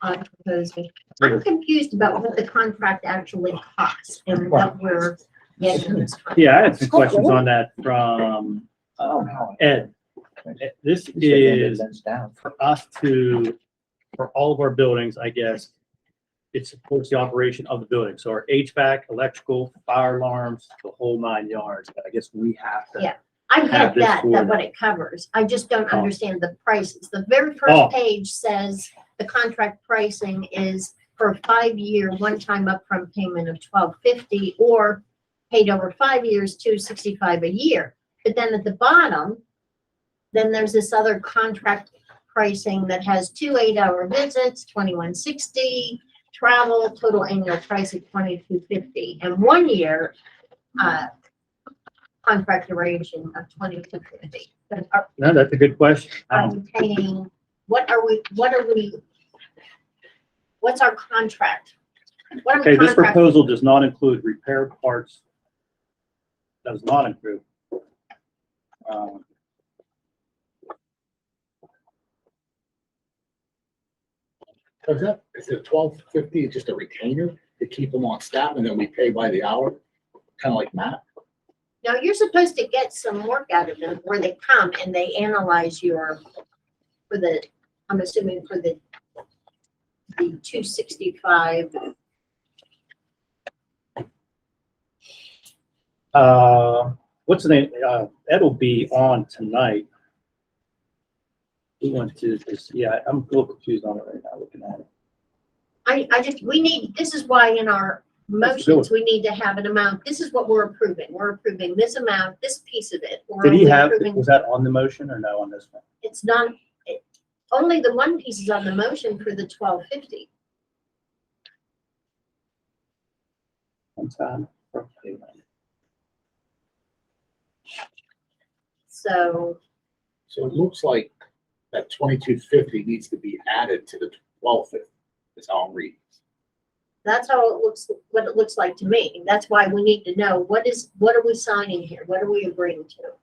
Oz proposal. I'm confused about what the contract actually costs and what we're getting in this contract. Yeah, I had some questions on that from Ed. This is down. for us to, for all of our buildings, I guess, it supports the operation of the building. So our HVAC, electrical, fire alarms, the whole 9 yards. I guess we have to. Yeah. I Have get this that, for- what it covers. I just don't Oh. understand the prices. The very Oh. first page says the contract pricing is for a 5-year, one-time upfront payment of $12.50 or paid over 5 years, $265 a year. But then at the bottom, then there's this other contract pricing that has 2 8-hour visits, $21.60, travel, total annual price of $22.50, and 1 year, contract duration of $22.50. But No, that's a good question. are we paying, what's our contract? What are we Okay, this contracting? proposal does not include repair parts. Does not include. Is it $12.50 just a retainer to keep them on staff and then we pay by the hour? Kind of like Matt? Now, you're supposed to get some work out of them where they come and they analyze I'm assuming for the 265. What's the name? Ed will be on tonight. We went to this, yeah, I'm a little confused on it right now, looking at it. This is why in our Let's do motions, we need to have an amount. This is what we're approving. We're approving this amount, this piece of it. We're Did he only have, approving- was that on the motion or no on this one? It's not, only the one piece is on the motion for the $12.50. One time? So, So it looks like that $22.50 needs to be added to the $12.50. Is how I'm reading. that's how it looks, what it looks like to me. That's why we need to know what are we signing here? What are we agreeing to?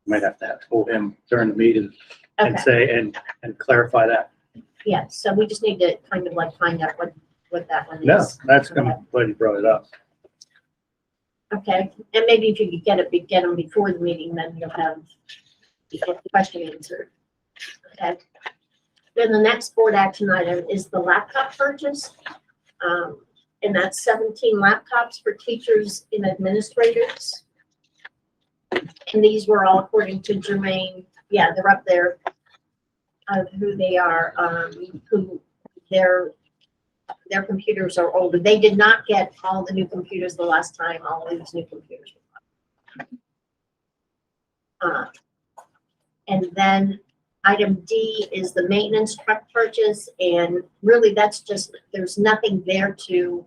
Might have to hold him during the meeting and Okay, say, and clarify that. yeah, so we just need to kind of like find out what that one is. No, that's, I'm glad you brought it up. Okay, and maybe if you could get them before the meeting, then you'll have the question answered. Okay. Then the next board action item is the laptop purchase. And that's 17 laptops for teachers and administrators. And these were all according to Jermaine. Yeah, they're up there of who they are, who their computers are older. They did not get all the new computers the last time all of these new computers were bought. And then Item D is the maintenance truck purchase, and really that's just, there's nothing there to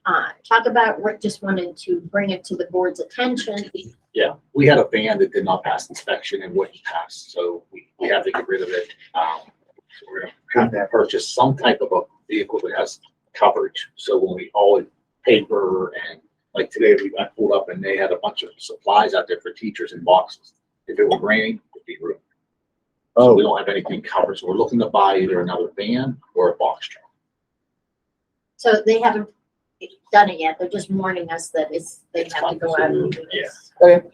talk about. Rick just wanted to bring it to the board's attention. Yeah, we had a van that did not pass inspection and wouldn't pass, so we have to get rid of it. So we're gonna have to purchase some type of a vehicle that has coverage, so when we haul it, paper, and like today, I pulled up and they had a bunch of supplies out there for teachers in boxes. If it were raining, it'd be ruined. So we don't have anything covered, so we're looking to buy either another van or a box truck. So they haven't done it yet. They're just warning us that they have to go out and do this. Okay.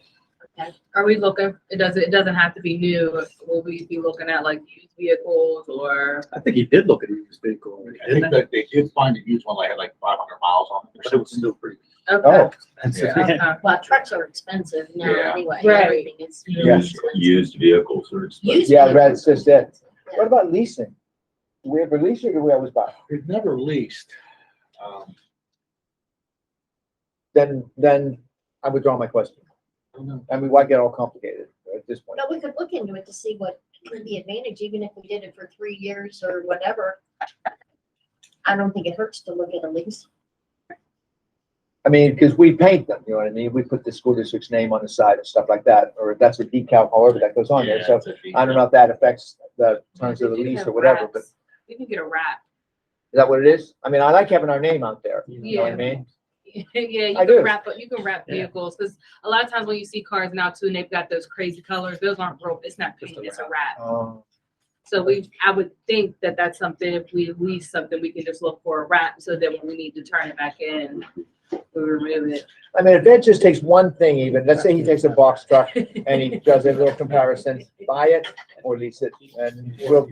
Okay. Are we looking, it doesn't have to be new. Will we be looking at like used vehicles or? I think he did look at a used vehicle already, I think didn't he? that they did find a used one that had like 500 miles on it. But it was still pretty. Okay. Oh, expensive. Yeah. Okay. Well, trucks are expensive now Yeah. anyway. Right. Everything is Yeah. Used vehicles are expensive. Used yeah, vehicles. that's just it. What about leasing? Do we ever lease it or we always buy? We've never leased. Then I withdraw my question. I don't know. I mean, why get all complicated at this point? But we could look into it to see what could be advantage, even if we did it for 3 years or whatever. I don't think it hurts to look at a lease. I mean, because we paint them, you know what I mean? We put the school district's name on the side and stuff like that, or if that's a decal, however that goes on there. So I don't know if that affects the terms of the We can lease have or whatever, but is wraps. We can get a wrap. that what it is? I mean, I like having our name out there, you know what I mean? Yeah, I do. you can wrap Yeah. vehicles, because a lot of times when you see cars now too, and they've got those crazy colors, those aren't broke, it's not Just paint, a it's a wrap. Um, So I would think that that's something, if we lease something, we can just look for a wrap, so that when we need to turn it back in, we remove it. I mean, if it just takes one thing even, let's say he takes a box truck and he does a little comparison, buy it or lease it, and we'll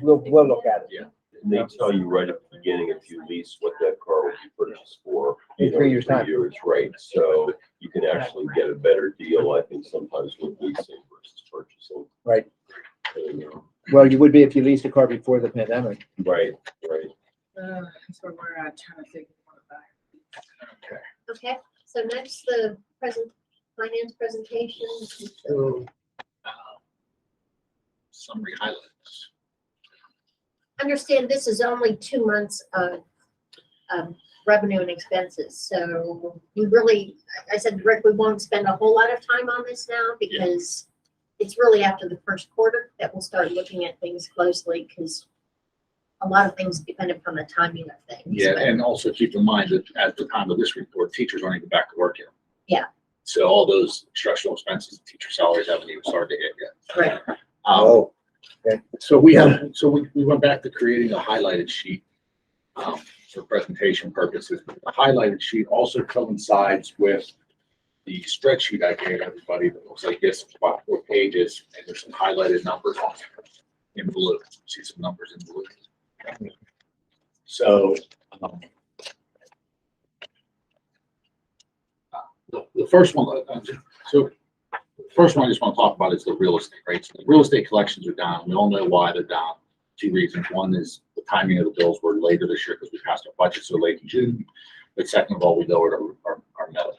look at it. Yeah. And they tell you right at the beginning, if you lease, what that car will be purchased for. In 3 years' time. 3 years, right, so you can actually get a better deal, I think, sometimes with leasing versus purchasing. Right. You know. Well, you would be if you leased a car before the pandemic. Right. That's where we're at, trying to think. Okay, so next, the finance presentation. Summary highlights. Understand this is only 2 months of revenue and expenses, so we really, I said, Rick, we won't spend a whole lot of time on this now because it's really after the first quarter that we'll start looking at things closely, because a lot of things depend upon the timing of things. Yeah, but- and also keep in mind that at the time of this report, teachers aren't even back to work yet. Yeah. So all those instructional expenses, teacher salaries haven't even started to hit yet. Right. Oh, So we went back to creating a highlighted sheet for presentation purposes. The highlighted sheet also coincides with the spreadsheet I gave everybody that looks like this, it's about 4 pages, and there's some highlighted numbers on it in blue. See some numbers in blue. So the first one, first one I just want to talk about is the real estate, right? So the real estate collections are down. We all know why they're down. 2 reasons. One is the timing of the bills were later this year because we passed our budget so late in June. But second of all, we lowered our medical.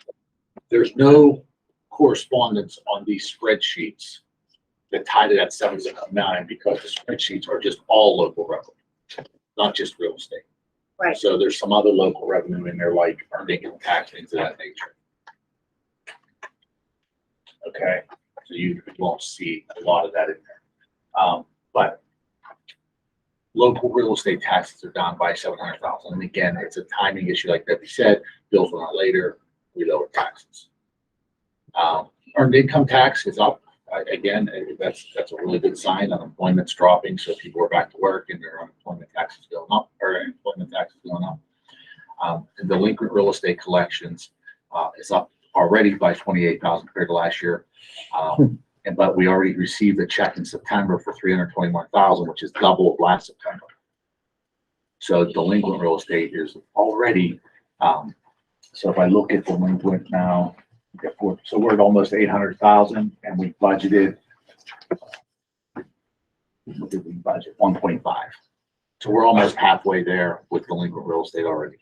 There's no correspondence on these spreadsheets that tie to that 779 because the spreadsheets are just all local revenue, not just real estate. Right. So there's some other local revenue in there, like earned income tax, things of that nature. Okay, so you won't see a lot of that in there. But local real estate taxes are down by 700,000. And again, it's a timing issue, like Debbie said, bills went out later, we lowered taxes. Earned income tax is up. Again, that's a really good sign. Unemployment's dropping, so people are back to work and their unemployment tax is going up, or employment tax is going up. And delinquent real estate collections is up already by 28,000 compared to last year. But we already received a check in September for 321,000, which is double of last September. So delinquent real estate is already, so if I look at delinquent now, so we're at almost 800,000 and we budgeted, what did we budget? 1.5. So we're almost halfway there with delinquent real estate already.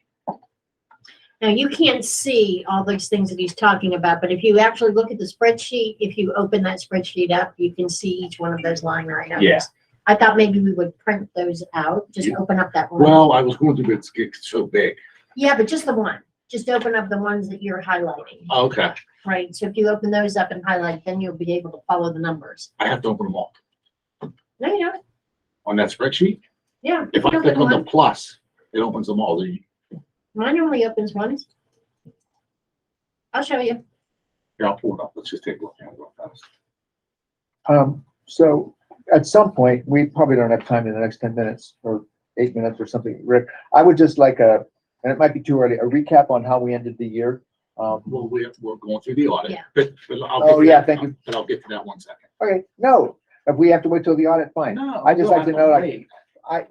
Now, you can't see all these things that he's talking about, but if you actually look at the spreadsheet, if you open that spreadsheet up, you can see each one of those line items. Yeah. I thought maybe we would print those out, just Yeah. open up that one. Well, I was going to, but it's getting so big. Yeah, but just the one. Just open up the ones that you're highlighting, Okay, right? So if you open those up and highlight, then you'll be able to follow the numbers. I have to open them all No, you don't. on that spreadsheet. Yeah. If I you click open on the one. plus, it opens them all. Here, Mine only opens once. I'll show you. I'll pull it up. Let's just take a look at it real fast. So at some point, we probably don't have time in the next 10 minutes or 8 minutes or something. Rick, I would just like and it might be too early, a recap on how we ended the year. Well, we're going through the audit. Yeah. But I'll Oh, get to yeah, that- thank you. But I'll get to that one second. Okay, no, if we have to wait till the audit, fine. No. I just no, like to I know, don't like, wait.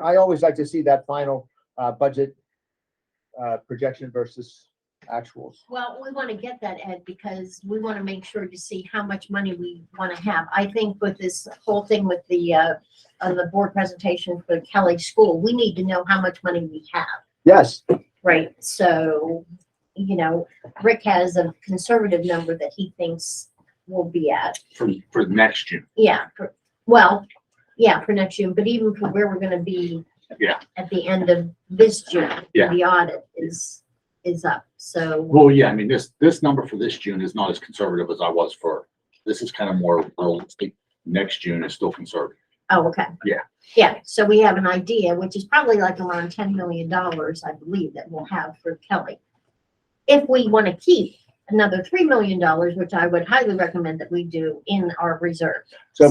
I always like to see that final budget projection versus actuals. Well, we want to get that, Ed, because we want to make sure to see how much money we want to have. I think with this whole thing with the board presentation for Kelly School, we need to know how much money we have, Yes, right? So, you know, Rick has a conservative number that he thinks we'll be at. For next June. Yeah, well, yeah, for next June, but even for where we're gonna be. Yeah. At the end of this June. Yeah. The audit is up, so, Well, yeah, I mean, this number for this June is not as conservative as I was this is kind of more realistic. Next June is still conservative. oh, okay. Yeah. Yeah, so we have an idea, which is probably like around $10 million, I believe, that we'll have for Kelly. If we want to keep another $3 million, which I would highly recommend that we do in our reserve. so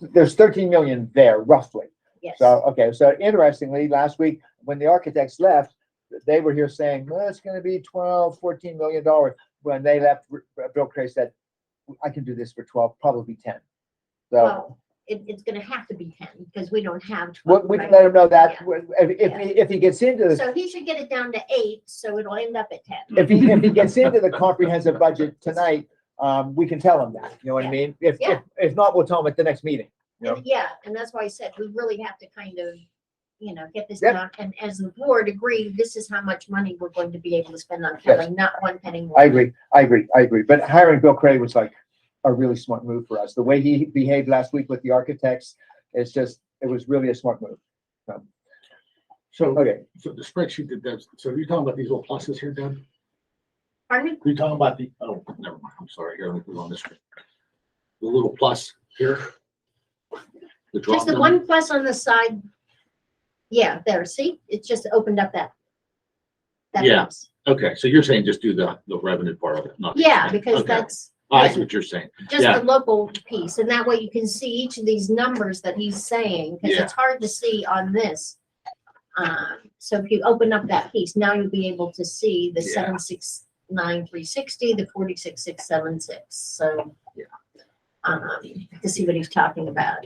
there's 13 million there roughly. Yes. So, okay, so interestingly, last week, when the architects left, they were here saying, well, it's gonna be 12, 14 million dollars. When they left, Bill Cray said, I can do this for 12, probably 10. So, Well, it's gonna have to be 10 because we don't have 12. we can right? let him know that, Yeah. if he gets into this, So he should get it down to 8, so it'll end up at 10. if he gets into the comprehensive budget tonight, we can tell him that, you know what I mean? Yeah. If not, we'll tell him at the next meeting. Yeah. Yeah, and that's why I said we really have to kind of, get this Yep. down. And as the board agree, this is how much money we're going to be able to spend on Kelly, not 1 penny more. I agree. But hiring Bill Cray was like a really smart move for us. The way he behaved last week with the architects, it was really a smart move. So, Okay, so the spreadsheet that does, so you're talking about these little pluses here, Deb? Pardon me? You're talking about never mind, I'm sorry, here, we're on this screen. The little plus here. The drop Just the down. one plus on the side. Yeah, there, see, it's just opened up that. Yeah. plus. Okay, so you're saying just do the revenue part of it, not. the Yeah, expense. because Okay. that's I see what you're saying. just Yeah. the local piece, and that way you can see each of these numbers that he's saying, because Yeah. it's hard to see on this. So if you open up that piece, now you'll be able to see the Yeah. 769,360, the 46,676, so. Yeah. To see what he's talking about,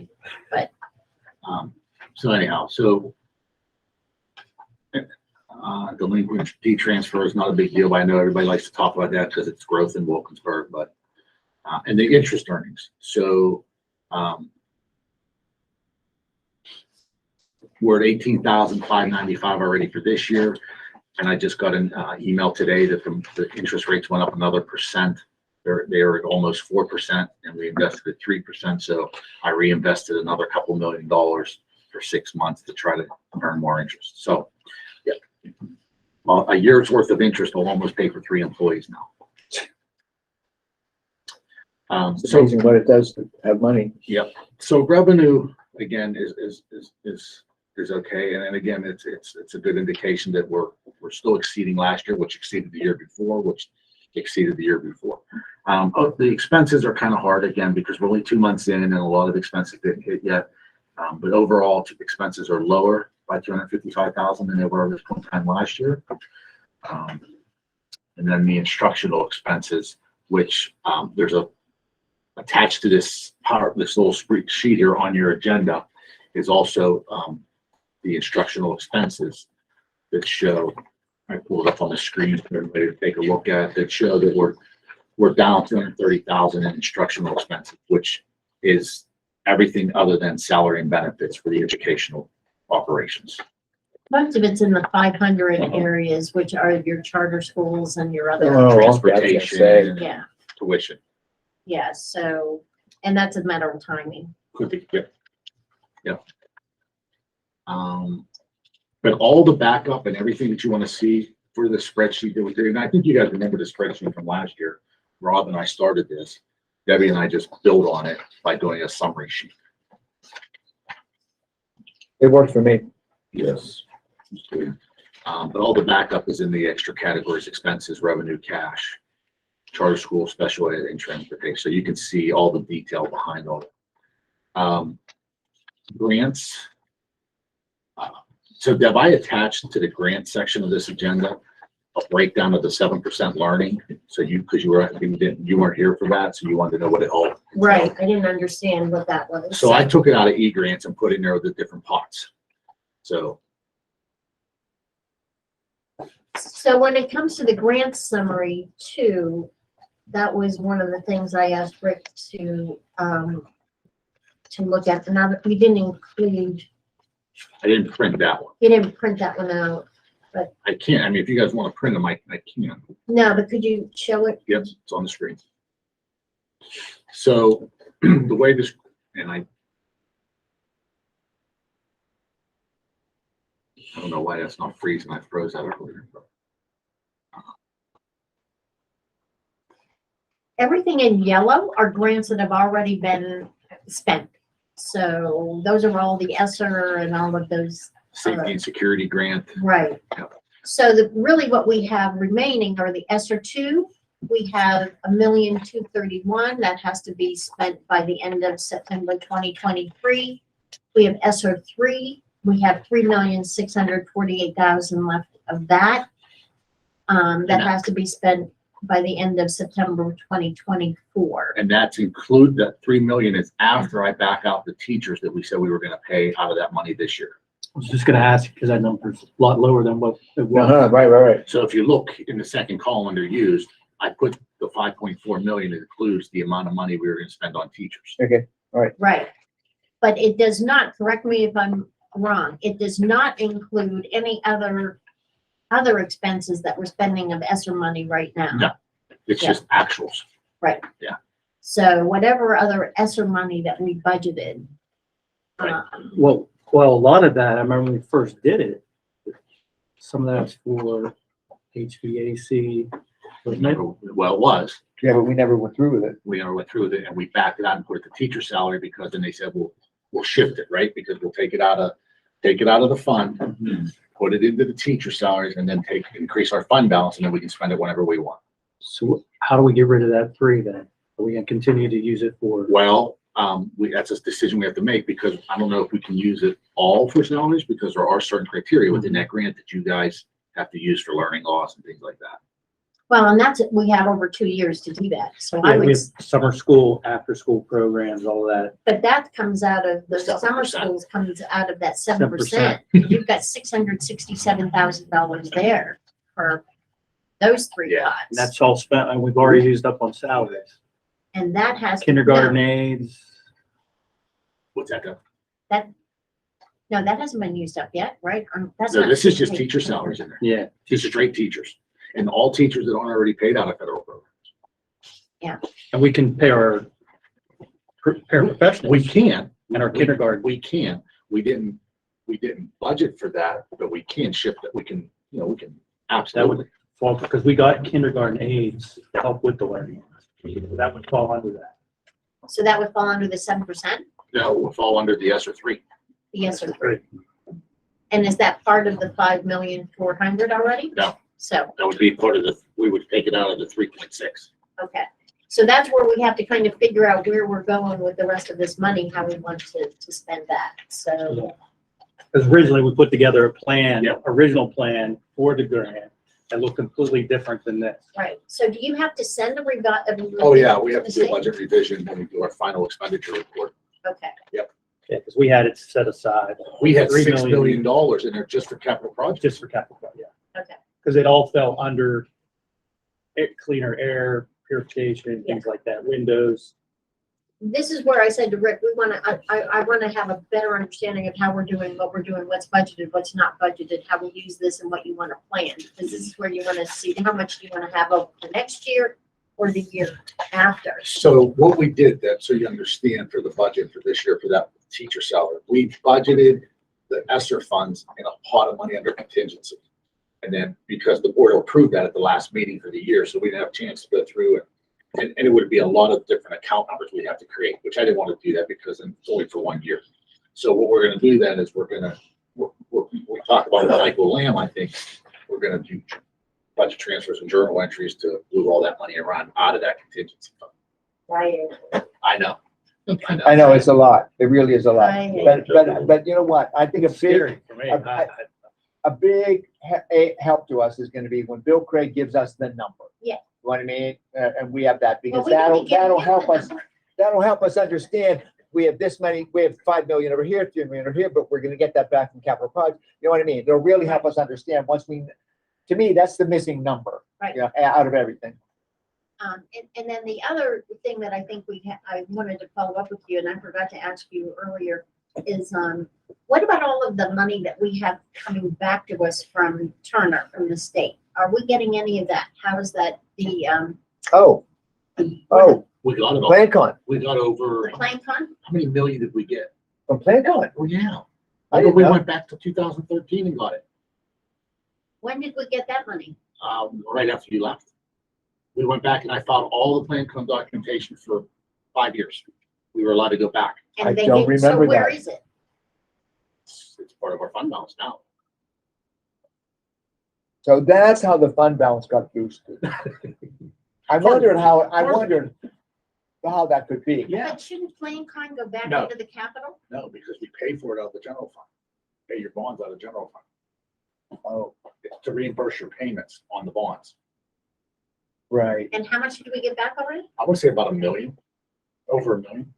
So anyhow, delinquent fee transfer is not a big deal. I know everybody likes to talk about that because it's growth in Wilkinsburg, but, and the interest earnings. So, we're at 18,595 already for this year. And I just got an email today that the interest rates went up another percent. They're at almost 4% and we invested at 3%. So I reinvested another couple $1 million for 6 months to try to earn more interest. So, yeah. Well, a year's worth of interest will almost pay for 3 employees now. it's amazing what it does to have money. So revenue, again, is okay. And then again, it's a good indication that we're still exceeding last year, which exceeded the year before, which exceeded the year before. The expenses are kind of hard again, because we're only 2 months in and a lot of expenses didn't hit yet. But overall, expenses are lower by 255,000 than they were this point in time last year. And then the instructional expenses, which there's attached to this little sheet here on your agenda, is also the instructional expenses that show. I pulled up on the screen for everybody to take a look at, that show that we're down 230,000 in instructional expenses, which is everything other than salary and benefits for the educational operations. most of it's in the 500 areas, which are your charter schools and your other. Oh, Transportation say. and Yeah, tuition. yeah, so, and that's a matter of timing. Could be, yeah. But all the backup and everything that you want to see for the spreadsheet that we did, and I think you guys remember the spreadsheet from last year. Rob and I started this. Debbie and I just built on it by doing a summary sheet. It worked for me. Yes. But all the backup is in the extra categories: expenses, revenue, cash, charter school, special ed, and transportation. So you can see all the detail behind all it. Grants. So Deb, I attached to the grant section of this agenda a breakdown of the 7% learning. So because you weren't here for that, so you wanted to know what it all. Right, I didn't understand what that was. So I took it out of e-grants and put it in there with the different pots. So when it comes to the grant summary too, that was one of the things I asked Rick to look at. Now that we didn't include, I didn't print that one. he didn't print that one out. I can't. I mean, if you guys want to print them, I can. No, but could you show it? Yep, it's on the screen. So the way this, and I don't know why that's not freezing. I froze that earlier. Everything in yellow are grants that have already been spent. So those are all the ESSER and all of those. Safety and security grant. Right. Yep. So really what we have remaining are the ESSER 2. We have $1,231,000 that has to be spent by the end of September 2023. We have ESSER 3. We have $3,648,000 left of that. That has to be spent by the end of September 2024. And that's include that 3 million is after I back out the teachers that we said we were going to pay out of that money this year. I was just gonna ask, because that number's a lot lower than what it was. Right. So if you look in the second column under used, I put the 5.4 million includes the amount of money we were going to spend on teachers. Okay, Right. But it does not, correct me if I'm wrong, it does not include any other expenses that we're spending of ESSER money right now. No. It's Yeah. just actuals. So whatever other ESSER money that we budgeted. Right. Well, a lot of that, I remember when we first did it, some of that's for HVAC. wasn't it? Well, it was. Yeah, but we never went through with it. We never went through with it and we backed it out and put it to teacher salary because then they said, we'll shift it, right? Because we'll take it out of the fund, put it into the teacher salaries and then increase our fund balance and then we can spend it whenever we want. So how do we get rid of that 3 then? Are we gonna continue to use it for? Well, that's a decision we have to make because I don't know if we can use it all for salaries because there are certain criteria within that grant that you guys have to use for learning loss and things like that. Well, and that's, we have over 2 years to do that. So I Yeah, we would, have summer school, after school programs, all of that. but that comes out of, the 7%. summer schools comes out of that 7%. 7%. You've got $667,000 there for those 3 Yeah, pots. And that's all spent, and we've already used up on salaries. And that has. Kindergarten aides. What's that? No, that hasn't been used up yet, right? That's No, not- this is just teacher salaries in there. Yeah. Just straight teachers and all teachers that aren't already paid out of federal programs. And we can pay our paraprofessionals. We can. And our kindergarten. We can. We didn't budget for that, but we can shift it. We can absolutely. Well, because we got kindergarten aides to help with the learning. That would fall under that. So that would fall under the 7%? No, we'll fall under the ESSER 3. Yes or no? And is that part of the 5,400,000 already? No. So, That would be part of we would take it out of the 3.6. okay. So that's where we have to kind of figure out where we're going with the rest of this money, how we want to spend that. So, Because originally we put together a plan, Yep. original plan for the grant that looked completely different than this. right. So do you have to send a Oh, yeah, we have to do a state? budget revision when we do our final expenditure report. Okay. Yeah, because we had it set aside. We had $3 $6 million in there just for capital projects. Just for capital, yeah. Okay. Because it all fell under cleaner air, purification, things like that, windows. This is where I said to Rick, we want to, I want to have a better understanding of how we're doing, what we're doing, what's budgeted, what's not budgeted, how we use this and what you want to plan. Because this is where you want to see how much do you want to have over the next year, or the year after? So what we did that, so you understand for the budget for this year, for that teacher salary, we budgeted the ESSER funds in a pot of money under contingency. And then because the board approved that at the last meeting for the year, so we didn't have a chance to go through it. And it would be a lot of different account numbers we'd have to create, which I didn't want to do that because it's only for 1 year. So what we're gonna do then is we talked about it with Michael Lamb, I think, we're gonna do budget transfers and journal entries to move all that money around out of that contingency fund. Right. I know. I know, it's a lot. It really is a lot. Right. But you know what? I think a big, Scary for me. a big help to us is gonna be when Bill Craig gives us the number. Yeah. You know what I mean? And we have that, because Well, we can that'll, be giving that'll him help the us, number. that'll help us understand, we have this many, we have 5 million over here, 3 million over here, but we're gonna get that back from capital projects. You know what I mean? It'll really help us understand once we, to me, that's the missing number. Right. You know, out of everything. And then the other thing that I think I wanted to follow up with you, and I forgot to ask you earlier, is, what about all of the money that we have coming back to us from Turner, from the state? Are we getting any of that? How is that, Oh, oh, We got it all. PlanCon, We got over, the Plan Con? how many million did we get? from PlanCon. Oh, yeah. I I didn't we know. went back to 2013 and got it, When did we get that money? right after you left. We went back and I found all the PlanCon documentation for 5 years. We were allowed to go back. And I they don't did- so remember where that. is it? It's part of our fund balance now. So that's how the fund balance got boosted. I wondered how that could be. Yeah. But shouldn't Plan Con go back No. into the capital? No, because we pay for it out of the general fund. Pay your bonds out of general fund. Oh, It's to reimburse your payments on the bonds. right. And how much did we get back already? I would say about 1 million, over 1 million.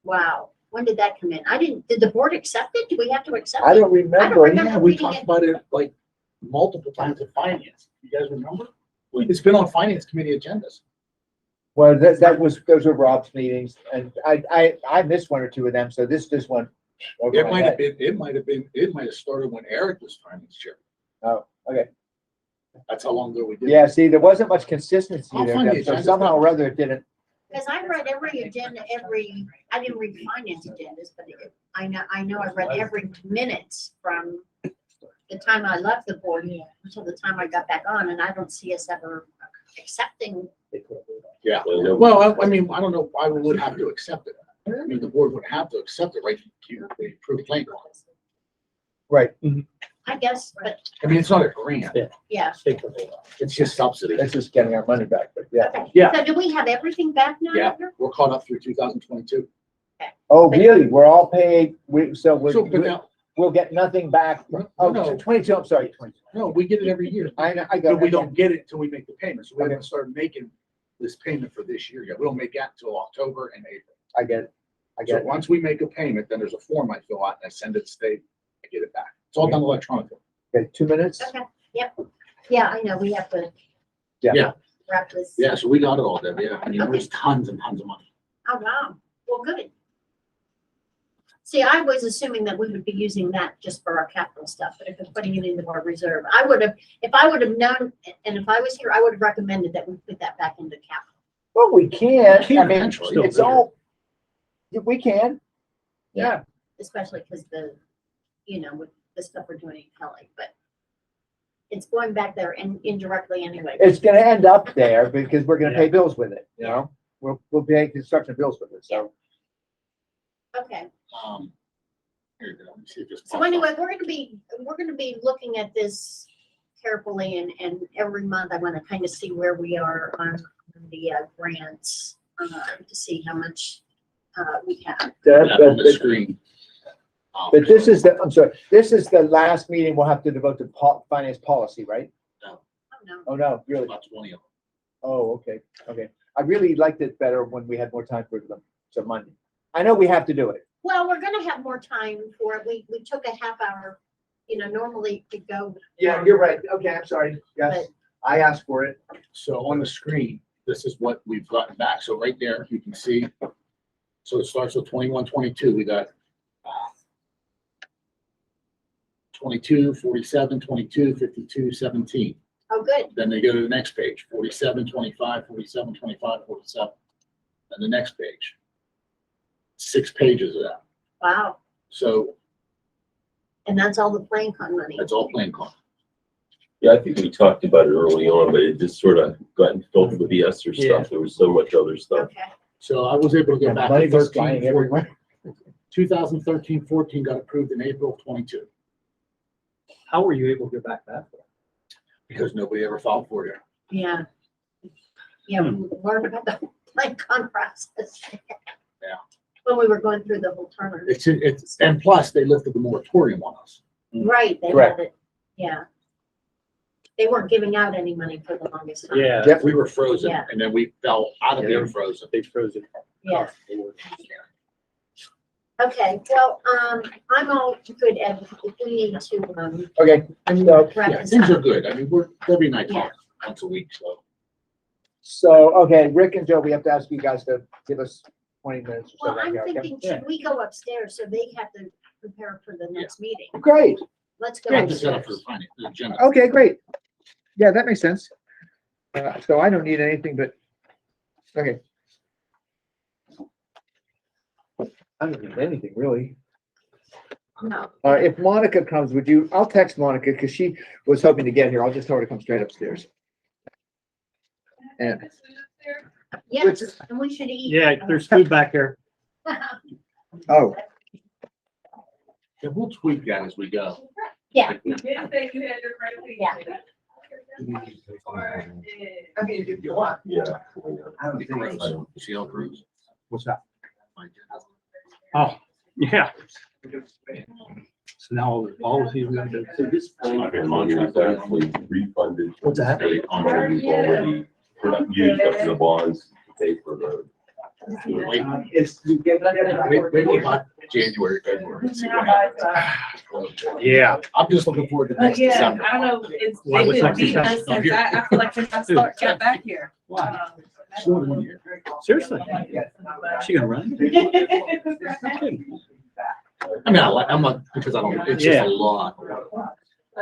Wow. When did that come in? did the board accept it? Do we have to accept I it? don't remember. remember. Yeah, we reading talked it. about it like multiple times at finance. You guys remember? It's been on finance committee agendas. Well, those were Rob's meetings, and I missed 1 or 2 of them, so this just went over It my might have head. been, it might have started when Eric was finance chair. Oh, okay. That's how long ago we did it. Yeah, see, there wasn't much consistency I'll there, find the Deb, so agenda. somehow or other it didn't. Because I read every agenda, I didn't read finance agendas, but I know I read every minutes from the time I left the board until the time I got back on, and I don't see us ever accepting. Yeah. Well, you know, Well, I mean, I don't know why we would have to accept it. I mean, the board would have to accept it, right? You approve plan. Right, I guess, but I mean, it's not a grant, yeah. it's just subsidy. that's just getting our money back, but yeah. Okay. Yeah. So do we have everything back now? Yeah. Edgar? We're caught up through 2022. Oh, really? We're all paid, So, but now, we'll get nothing back. Oh, No. 22, I'm sorry, 22. no, we get it every year. I know, I But got we it. don't get it until we make the payment. So we haven't started making this payment for this year yet. We don't make that until October and April. I get it. I So get it. once we make a payment, then there's a form I fill out and I send it to state, I get it back. It's all done electronically. Okay, 2 minutes? Okay, yep. Yeah, I know, we have to. Yeah. Wrap this. Yeah, so we got it all, Deb. Yeah, I mean, there's tons and tons of money. Oh, wow. Well, good. See, I was assuming that we would be using that just for our capital stuff, but if we're putting it into our reserve, if I would have known, and if I was here, I would have recommended that we put that back into capital. Well, we can. can I mean, eventually. it's all, we can. Yeah. Especially because with the stuff we're doing in Kelly, but it's going back there and indirectly anyway. It's gonna end up there because we're gonna pay bills with it, you know? We'll pay construction bills with it, so. Okay, Here you go. Let me see if this so pops up. anyway, we're gonna be looking at this carefully and every month I want to kind of see where we are on the grants, to see how much we have. That on the screen. But this is I'm sorry, this is the last meeting we'll have to devote to finance policy, right? Oh, no. Oh, no, really? About 20 of them. Oh, okay, okay. I really liked it better when we had more time for them, so Monday. I know we have to do it. Well, we're gonna have more time for it. We took a half hour, normally to go. Yeah, you're right. Okay, I'm sorry. Yes, I asked for it. So on the screen, this is what we've gotten back. So right there, you can see. So it starts with 21, 22. We got 22, 47, 22, 52, 17. Oh, good. Then they go to the next page, 47, 25, 47, 25, 47. And the next page. 6 pages of that. Wow. So And that's all the playing con money. that's all plain con. Yeah, I think we talked about it early on, but it just sort of got filled with the Esther Yeah. stuff. There was so much other stuff. Okay. So I was able to Yeah, go back money to goes 13, flying everywhere. 2013-14 got approved in April of 22 How were you able to get back that far? because nobody ever filed for it. Yeah. Yeah, we learned about the playing con process. Yeah. When we were going through the whole tournament. It's, and plus they lifted the moratorium on us. Right, they Correct. had it, yeah. They weren't giving out any money for the longest time. Yeah. Yep. We were frozen Yeah. and then we fell out of being frozen. They froze it. Yeah. Okay, well, I'm all good, Ed, if we need to, Okay, so, wrap Yeah, this things are up. good. I mean, we're every night Yeah. talk once a week, so. okay, Rick and Joe, we have to ask you guys to give us 20 minutes or so. Well, I'm right now, okay? thinking, should we go upstairs so they have to prepare for the next meeting? Great, Let's go I just set up for upstairs. the finance, the agenda. okay, great. Yeah, that makes sense. So I don't need anything but, okay. I don't need anything, really. No. If Monica comes, I'll text Monica, because she was hoping to get here. I'll just tell her to come straight upstairs. And, Yes, and we should eat. Yeah, there's food back there. oh, Yeah, we'll tweak that as we go. Yeah. You did say you had your right to Yeah. I mean, if you want. Yeah. I don't The think cruise, so. CL cruise. What's that? Oh, yeah. So now all the policies we gotta do. So this plan money was actually refunded. What's that? State on what we've already used up in the bonds to pay for the. Wait, It's, you get. wait till about January, February. and see what happens. Yeah. I'm just looking forward to next Yeah, December. I don't know, it's, Why they was could that beat us, successful? since I feel like since I got back here. Short 1 year. Seriously? She gonna run? I mean, I'm not, because I don't, it's just Yeah. a lot.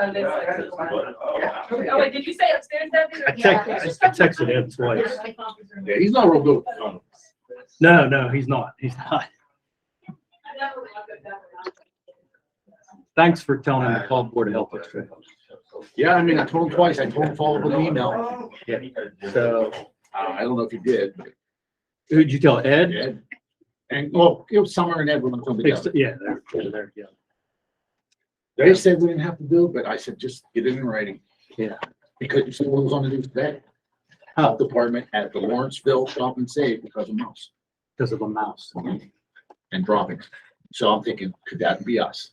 Oh, wait, did you say upstairs, Debbie? I texted him twice. Yeah, he's not real good with the phone. No, he's not. He's not. Thanks for telling him to call Board of Health yesterday. Yeah, I mean, I told him twice. I told him to follow up with an email. So, I don't know if he did, but who'd you tell, Ed? Ed. And, well, it was Summer and Ed were gonna come together. Yeah, they're, yeah. They said we didn't have to do it, but I said, just get it in writing. Yeah. Because you see what was on the news today? Health Department at the Lawrenceville Stop and Save because of mouse Because of a mouse. and droppings. So I'm thinking, could that be us?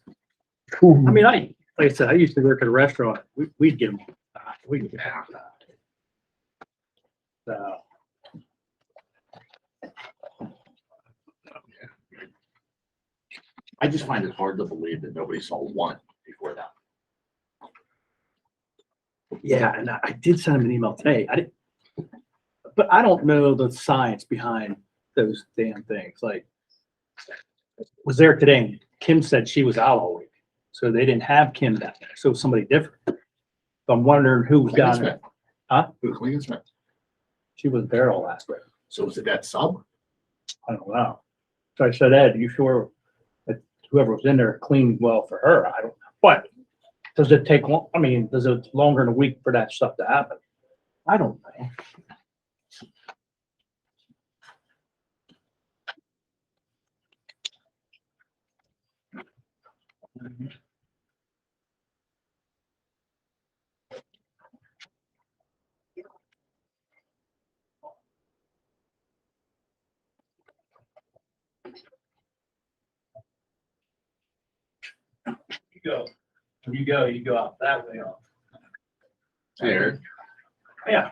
I mean, like I said, I used to work at a restaurant. We'd get them. We'd get them. So, I just find it hard to believe that nobody saw one before that. yeah, and I did send him an email today. I didn't, but I don't know the science behind those damn things. Like, was there today and Kim said she was out all week. So they didn't have Kim down there. So somebody different. So I'm wondering who was down there. Huh? Who was Lincoln Smith? She was there all last week. So was it that sub? I don't know. So I said, Ed, you sure that whoever was in there cleaned well for her? I don't know. But does it take long? I mean, does it longer than a week for that stuff to happen? I don't know. You go out that way. There. Yeah.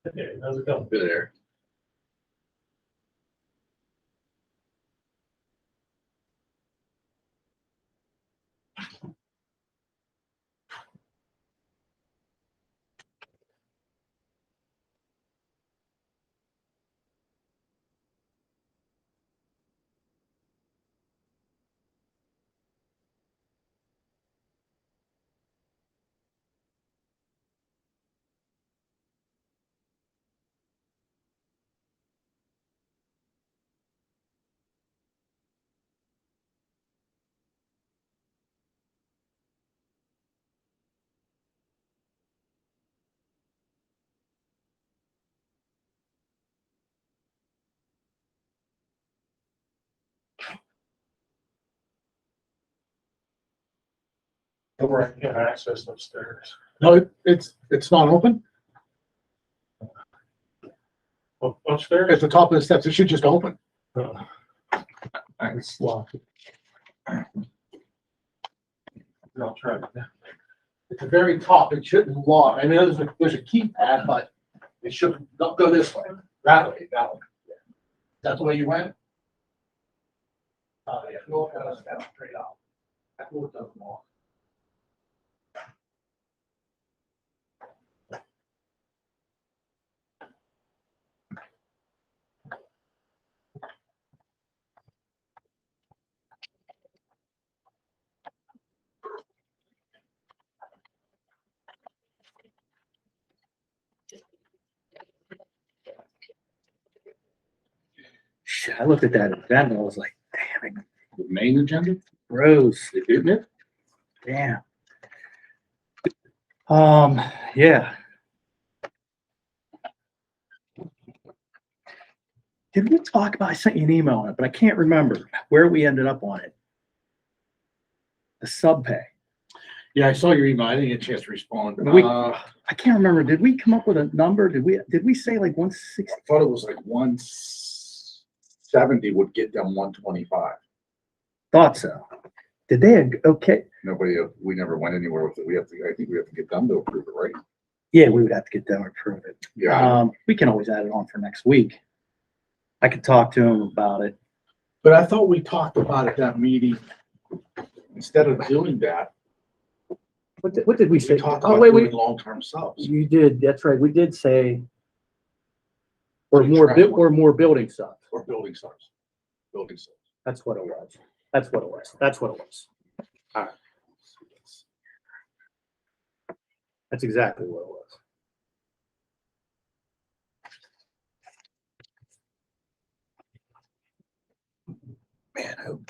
Okay, how's it going? Good there. Over at access upstairs. No, it's not open. Upstairs? At the top of the steps, it should just open. It's locked. I'll try it. At the very top, it shouldn't lock. I mean, there's a keypad, but it should, don't go this way. That way, that way. That's the way you went? Yeah, go down, straight out. That door doesn't lock. Shit, I looked at that event and I was like, damn it, The main agenda, gross, isn't it? damn. Yeah. Did we talk about, I sent you an email on it, but I can't remember where we ended up on it. The sub pay. Yeah, I saw your email. I didn't get a chance to respond. We- I I can't remember. Did we come up with a number? Did we say like 160? thought it was like 170 would get them 125. Thought so. Did they, okay, We never went anywhere with it. I think we have to get them to approve it, right? yeah, we would have to get them to approve it. Yeah. We can always add it on for next week. I could talk to him about it. But I thought we talked about at that meeting, instead of doing that, What did we we say? talked Oh, about wait, doing long-term subs. you did, that's right. We did say, or more, or more building stuff. Or building subs. Building subs. That's what it was. That's what it was. That's what it was. All right. That's exactly what it was. Man,